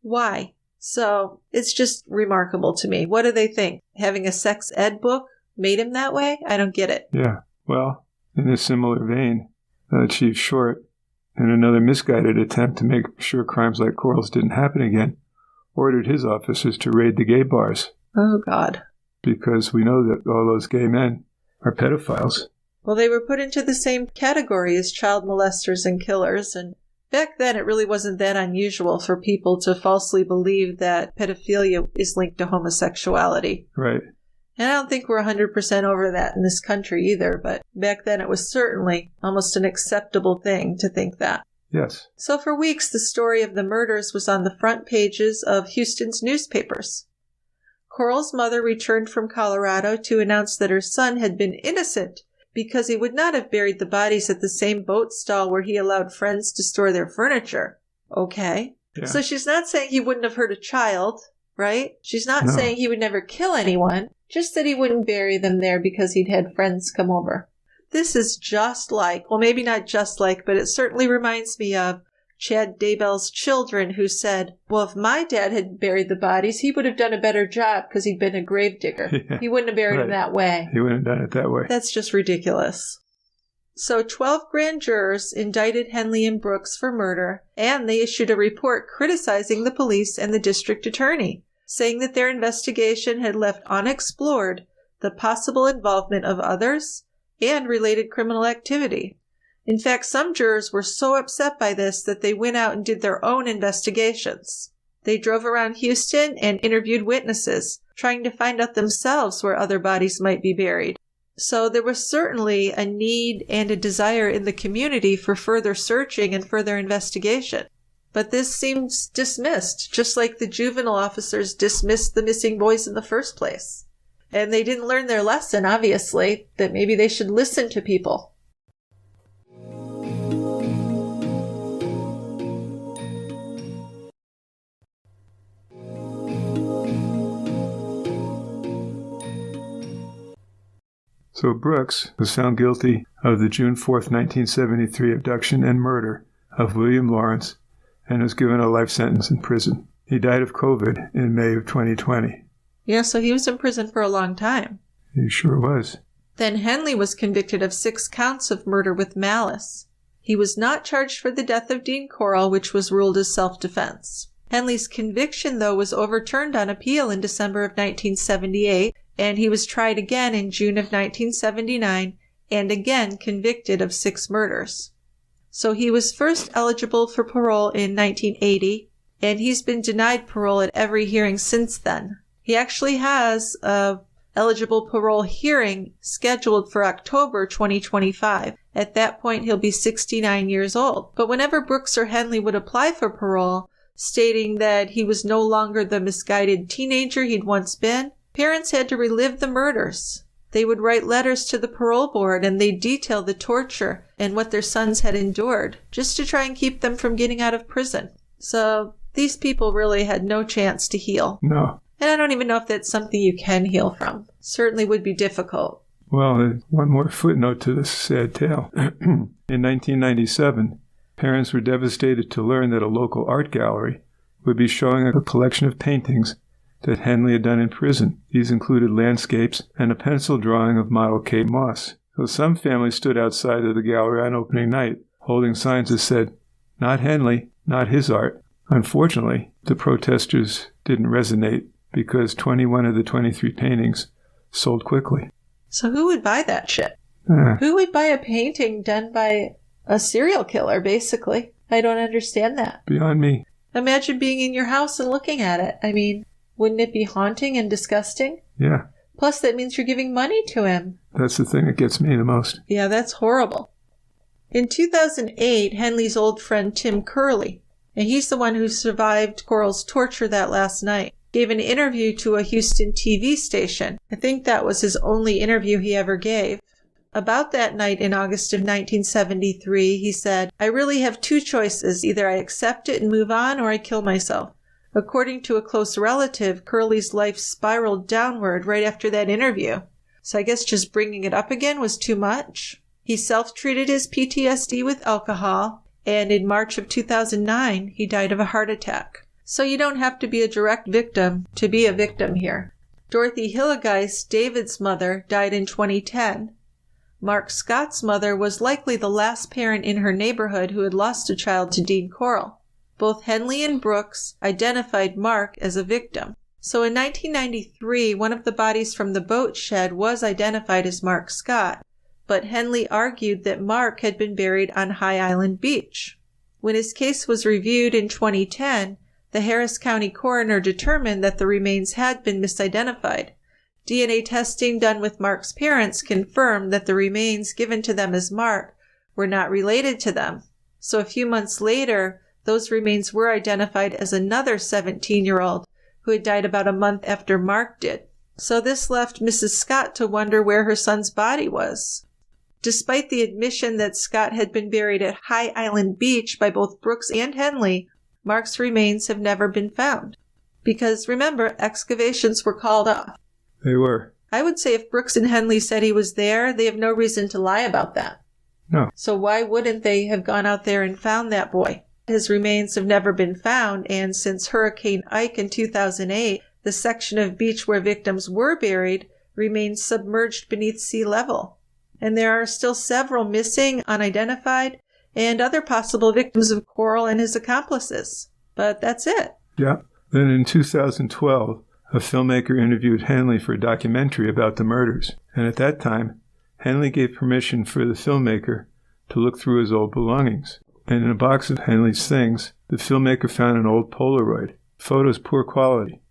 B: Why? So it's just remarkable to me. What do they think? Having a sex ed book made him that way? I don't get it.
C: Yeah. Well, in a similar vein, Chief Short, in another misguided attempt to make sure crimes like Corll's didn't happen again, ordered his officers to raid the gay bars.
B: Oh, God.
C: Because we know that all those gay men are pedophiles.
B: Well, they were put into the same category as child molesters and killers, and back then it really wasn't that unusual for people to falsely believe that pedophilia is linked to homosexuality.
C: Right.
B: And I don't think we're 100% over that in this country either, but back then it was certainly almost an acceptable thing to think that.
C: Yes.
B: So for weeks, the story of the murders was on the front pages of Houston's newspapers. Corll's mother returned from Colorado to announce that her son had been innocent because he would not have buried the bodies at the same boat stall where he allowed friends to store their furniture. Okay. Yeah. So she's not saying he wouldn't have hurt a child, right? She's not saying he would never kill anyone, just that he wouldn't bury them there because he'd had friends come over. This is just like, well, maybe not just like, but it certainly reminds me of Chad Daybell's children who said, well, if my dad had buried the bodies, he would have done a better job because he'd been a gravedigger.
C: Yeah,
B: he wouldn't have buried them that way.
C: He wouldn't have done it that way.
B: That's just ridiculous. So 12 grand jurors indicted Henley and Brooks for murder, and they issued a report criticizing the police and the district attorney, saying that their investigation had left unexplored the possible involvement of others and related criminal activity. In fact, some jurors were so upset by this that they went out and did their own investigations. They drove around Houston and interviewed witnesses, trying to find out themselves where other bodies might be buried. So there was certainly a need and a desire in the community for further searching and further investigation. But this seems dismissed, just like the juvenile officers dismissed the missing boys in the first place. And they didn't learn their lesson, obviously, that maybe they should listen to people.
C: So Brooks was found guilty of the June 4th, 1973 abduction and murder of William Lawrence and was given a life sentence in prison. He died of COVID in May of 2020.
B: Yeah, so he was in prison for a long time.
C: He sure was.
B: Then Henley was convicted of 6 counts of murder with malice. He was not charged for the death of Dean Corll, which was ruled as self-defense. Henley's conviction, though, was overturned on appeal in December of 1978, and he was tried again in June of 1979 and again convicted of 6 murders. So he was first eligible for parole in 1980, and he's been denied parole at every hearing since then. He actually has a eligible parole hearing scheduled for October 2025. At that point, he'll be 69 years old. But whenever Brooks or Henley would apply for parole, stating that he was no longer the misguided teenager he'd once been, parents had to relive the murders. They would write letters to the parole board and they'd detail the torture and what their sons had endured, just to try and keep them from getting out of prison. So these people really had no chance to heal.
C: No.
B: And I don't even know if that's something you can heal from. Certainly would be difficult.
C: Well, one more footnote to this sad tale. In 1997, parents were devastated to learn that a local art gallery would be showing a collection of paintings that Henley had done in prison. These included landscapes and a pencil drawing of model Kate Moss. So some families stood outside of the gallery on opening night, holding signs that said, "Not Henley, not his art." Unfortunately, the protesters didn't resonate because 21 of the 23 paintings sold quickly.
B: So who would buy that shit? Who would buy a painting done by a serial killer, basically? I don't understand that.
C: Beyond me.
B: Imagine being in your house and looking at it. I mean, wouldn't it be haunting and disgusting?
C: Yeah.
B: Plus, that means you're giving money to him.
C: That's the thing that gets me the most.
B: Yeah, that's horrible. In 2008, Henley's old friend Tim Curley, and he's the one who survived Corll's torture that last night, gave an interview to a Houston TV station. I think that was his only interview he ever gave. About that night in August of 1973, he said, "I really have 2 choices. Either I accept it and move on, or I kill myself." According to a close relative, Curley's life spiraled downward right after that interview. So I guess just bringing it up again was too much. He self-treated his PTSD with alcohol, and in March of 2009, he died of a heart attack. So you don't have to be a direct victim to be a victim here. Dorothy Hillegeist, David's mother, died in 2010. Mark Scott's mother was likely the last parent in her neighborhood who had lost a child to Dean Corll. Both Henley and Brooks identified Mark as a victim. So in 1993, one of the bodies from the boat shed was identified as Mark Scott, but Henley argued that Mark had been buried on High Island Beach. When his case was reviewed in 2010, the Harris County coroner determined that the remains had been misidentified. DNA testing done with Mark's parents confirmed that the remains given to them as Mark were not related to them. So a few months later, those remains were identified as another 17-year-old who had died about a month after Mark did. So this left Mrs. Scott to wonder where her son's body was. Despite the admission that Scott had been buried at High Island Beach by both Brooks and Henley, Mark's remains have never been found. Because remember, excavations were called off.
C: They were.
B: I would say if Brooks and Henley said he was there, they have no reason to lie about that.
C: No.
B: So why wouldn't they have gone out there and found that boy? His remains have never been found, and since Hurricane Ike in 2008, the section of beach where victims were buried remains submerged beneath sea level. And there are still several missing, unidentified, and other possible victims of Corll and his accomplices. But that's it.
C: Yeah. Then in 2012, a filmmaker interviewed Henley for a documentary about the murders. And at that time, Henley gave permission for the filmmaker to look through his old belongings. And in a box of Henley's things, the filmmaker found an old Polaroid. Photos poor quality.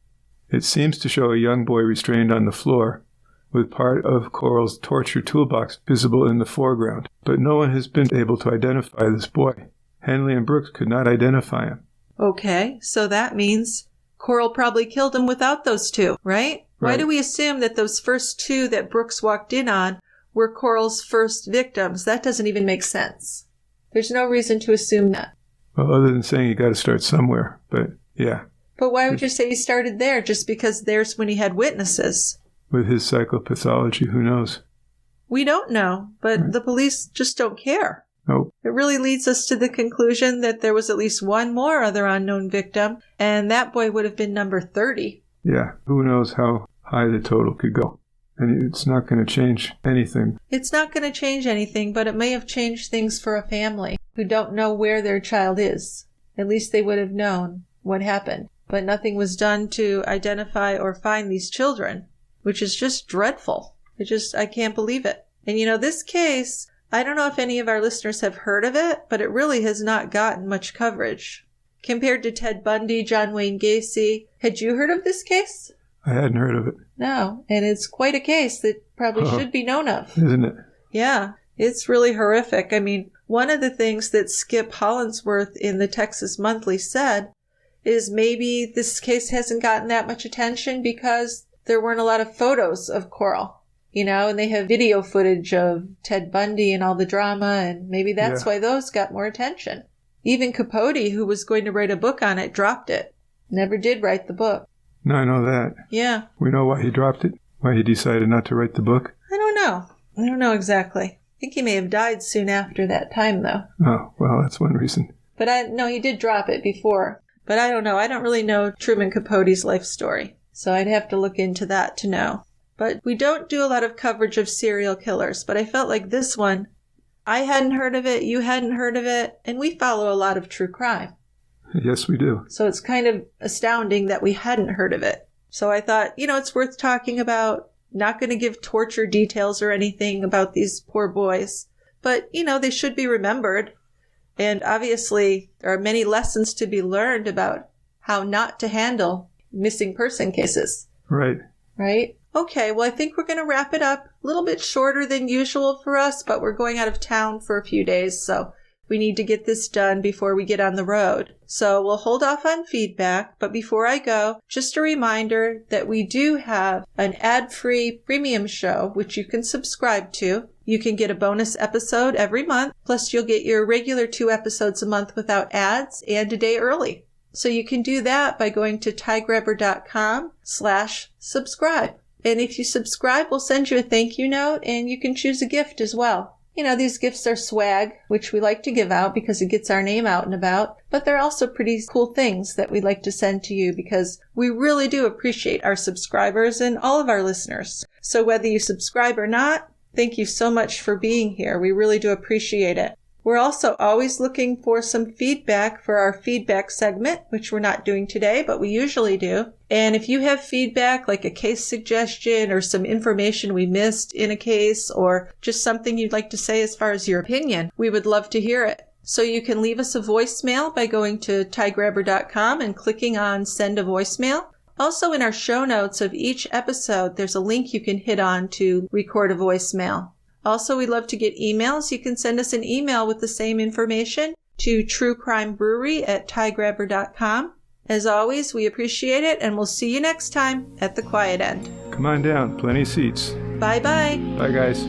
C: It seems to show a young boy restrained on the floor, with part of Corll's torture toolbox visible in the foreground. But no one has been able to identify this boy. Henley and Brooks could not identify him.
B: Okay, so that means Corll probably killed him without those two, right? Why do we assume that those first two that Brooks walked in on were Corll's first victims? That doesn't even make sense. There's no reason to assume that.
C: Well, other than saying you got to start somewhere, but yeah.
B: But why would you say he started there? Just because there's when he had witnesses?
C: With his psychopathology, who knows?
B: We don't know, but the police just don't care.
C: Nope.
B: It really leads us to the conclusion that there was at least one more other unknown victim, and that boy would have been number 30.
C: Yeah, who knows how high the total could go. And it's not going to change anything.
B: It's not going to change anything, but it may have changed things for a family who don't know where their child is. At least they would have known what happened. But nothing was done to identify or find these children, which is just dreadful. I can't believe it. And this case, I don't know if any of our listeners have heard of it, but it really has not gotten much coverage. Compared to Ted Bundy, John Wayne Gacy, had you heard of this case?
C: I hadn't heard of it.
B: No, and it's quite a case that probably should be known of.
C: Isn't it?
B: Yeah, it's really horrific. I mean, one of the things that Skip Hollandsworth in the Texas Monthly said is maybe this case hasn't gotten that much attention because there weren't a lot of photos of Corll, and they have video footage of Ted Bundy and all the drama, and maybe that's why those got more attention. Even Capote, who was going to write a book on it, dropped it. Never did write the book.
C: No, I know that.
B: Yeah.
C: We know why he dropped it? Why he decided not to write the book?
B: I don't know exactly. I think he may have died soon after that time, though.
C: Oh, well, that's one reason.
B: But he did drop it before. But I don't know. I don't really know Truman Capote's life story. So I'd have to look into that to know. But we don't do a lot of coverage of serial killers. But I felt like this one, I hadn't heard of it, you hadn't heard of it, and we follow a lot of true crime.
C: Yes, we do.
B: So it's kind of astounding that we hadn't heard of it. So I thought, it's worth talking about. Not going to give torture details or anything about these poor boys. But, they should be remembered. And obviously, there are many lessons to be learned about how not to handle missing person cases.
C: Right.
B: Right? Okay, well, I think we're going to wrap it up. A little bit shorter than usual for us, but we're going out of town for a few days, so we need to get this done before we get on the road. So we'll hold off on feedback, but before I go, just a reminder that we do have an ad-free premium show, which you can subscribe to. You can get a bonus episode every month, plus you'll get your regular 2 episodes a month without ads and a day early. So you can do that by going to tiegrabber.com/subscribe. And if you subscribe, we'll send you a thank you note, and you can choose a gift as well. These gifts are swag, which we like to give out because it gets our name out and about, but they're also pretty cool things that we'd like to send to you because we really do appreciate our subscribers and all of our listeners. So whether you subscribe or not, thank you so much for being here. We really do appreciate it. We're also always looking for some feedback for our feedback segment, which we're not doing today, but we usually do. And if you have feedback, like a case suggestion or some information we missed in a case, or just something you'd like to say as far as your opinion, we would love to hear it. So you can leave us a voicemail by going to tiegrabber.com and clicking on Send a Voicemail. Also, in our show notes of each episode, there's a link you can hit on to record a voicemail. Also, we'd love to get emails. You can send us an email with the same information to truecrimebrewery@tiegrabber.com. As always, we appreciate it, and we'll see you next time at the quiet end.
C: Come on down. Plenty of seats.
B: Bye-bye.
C: Bye, guys.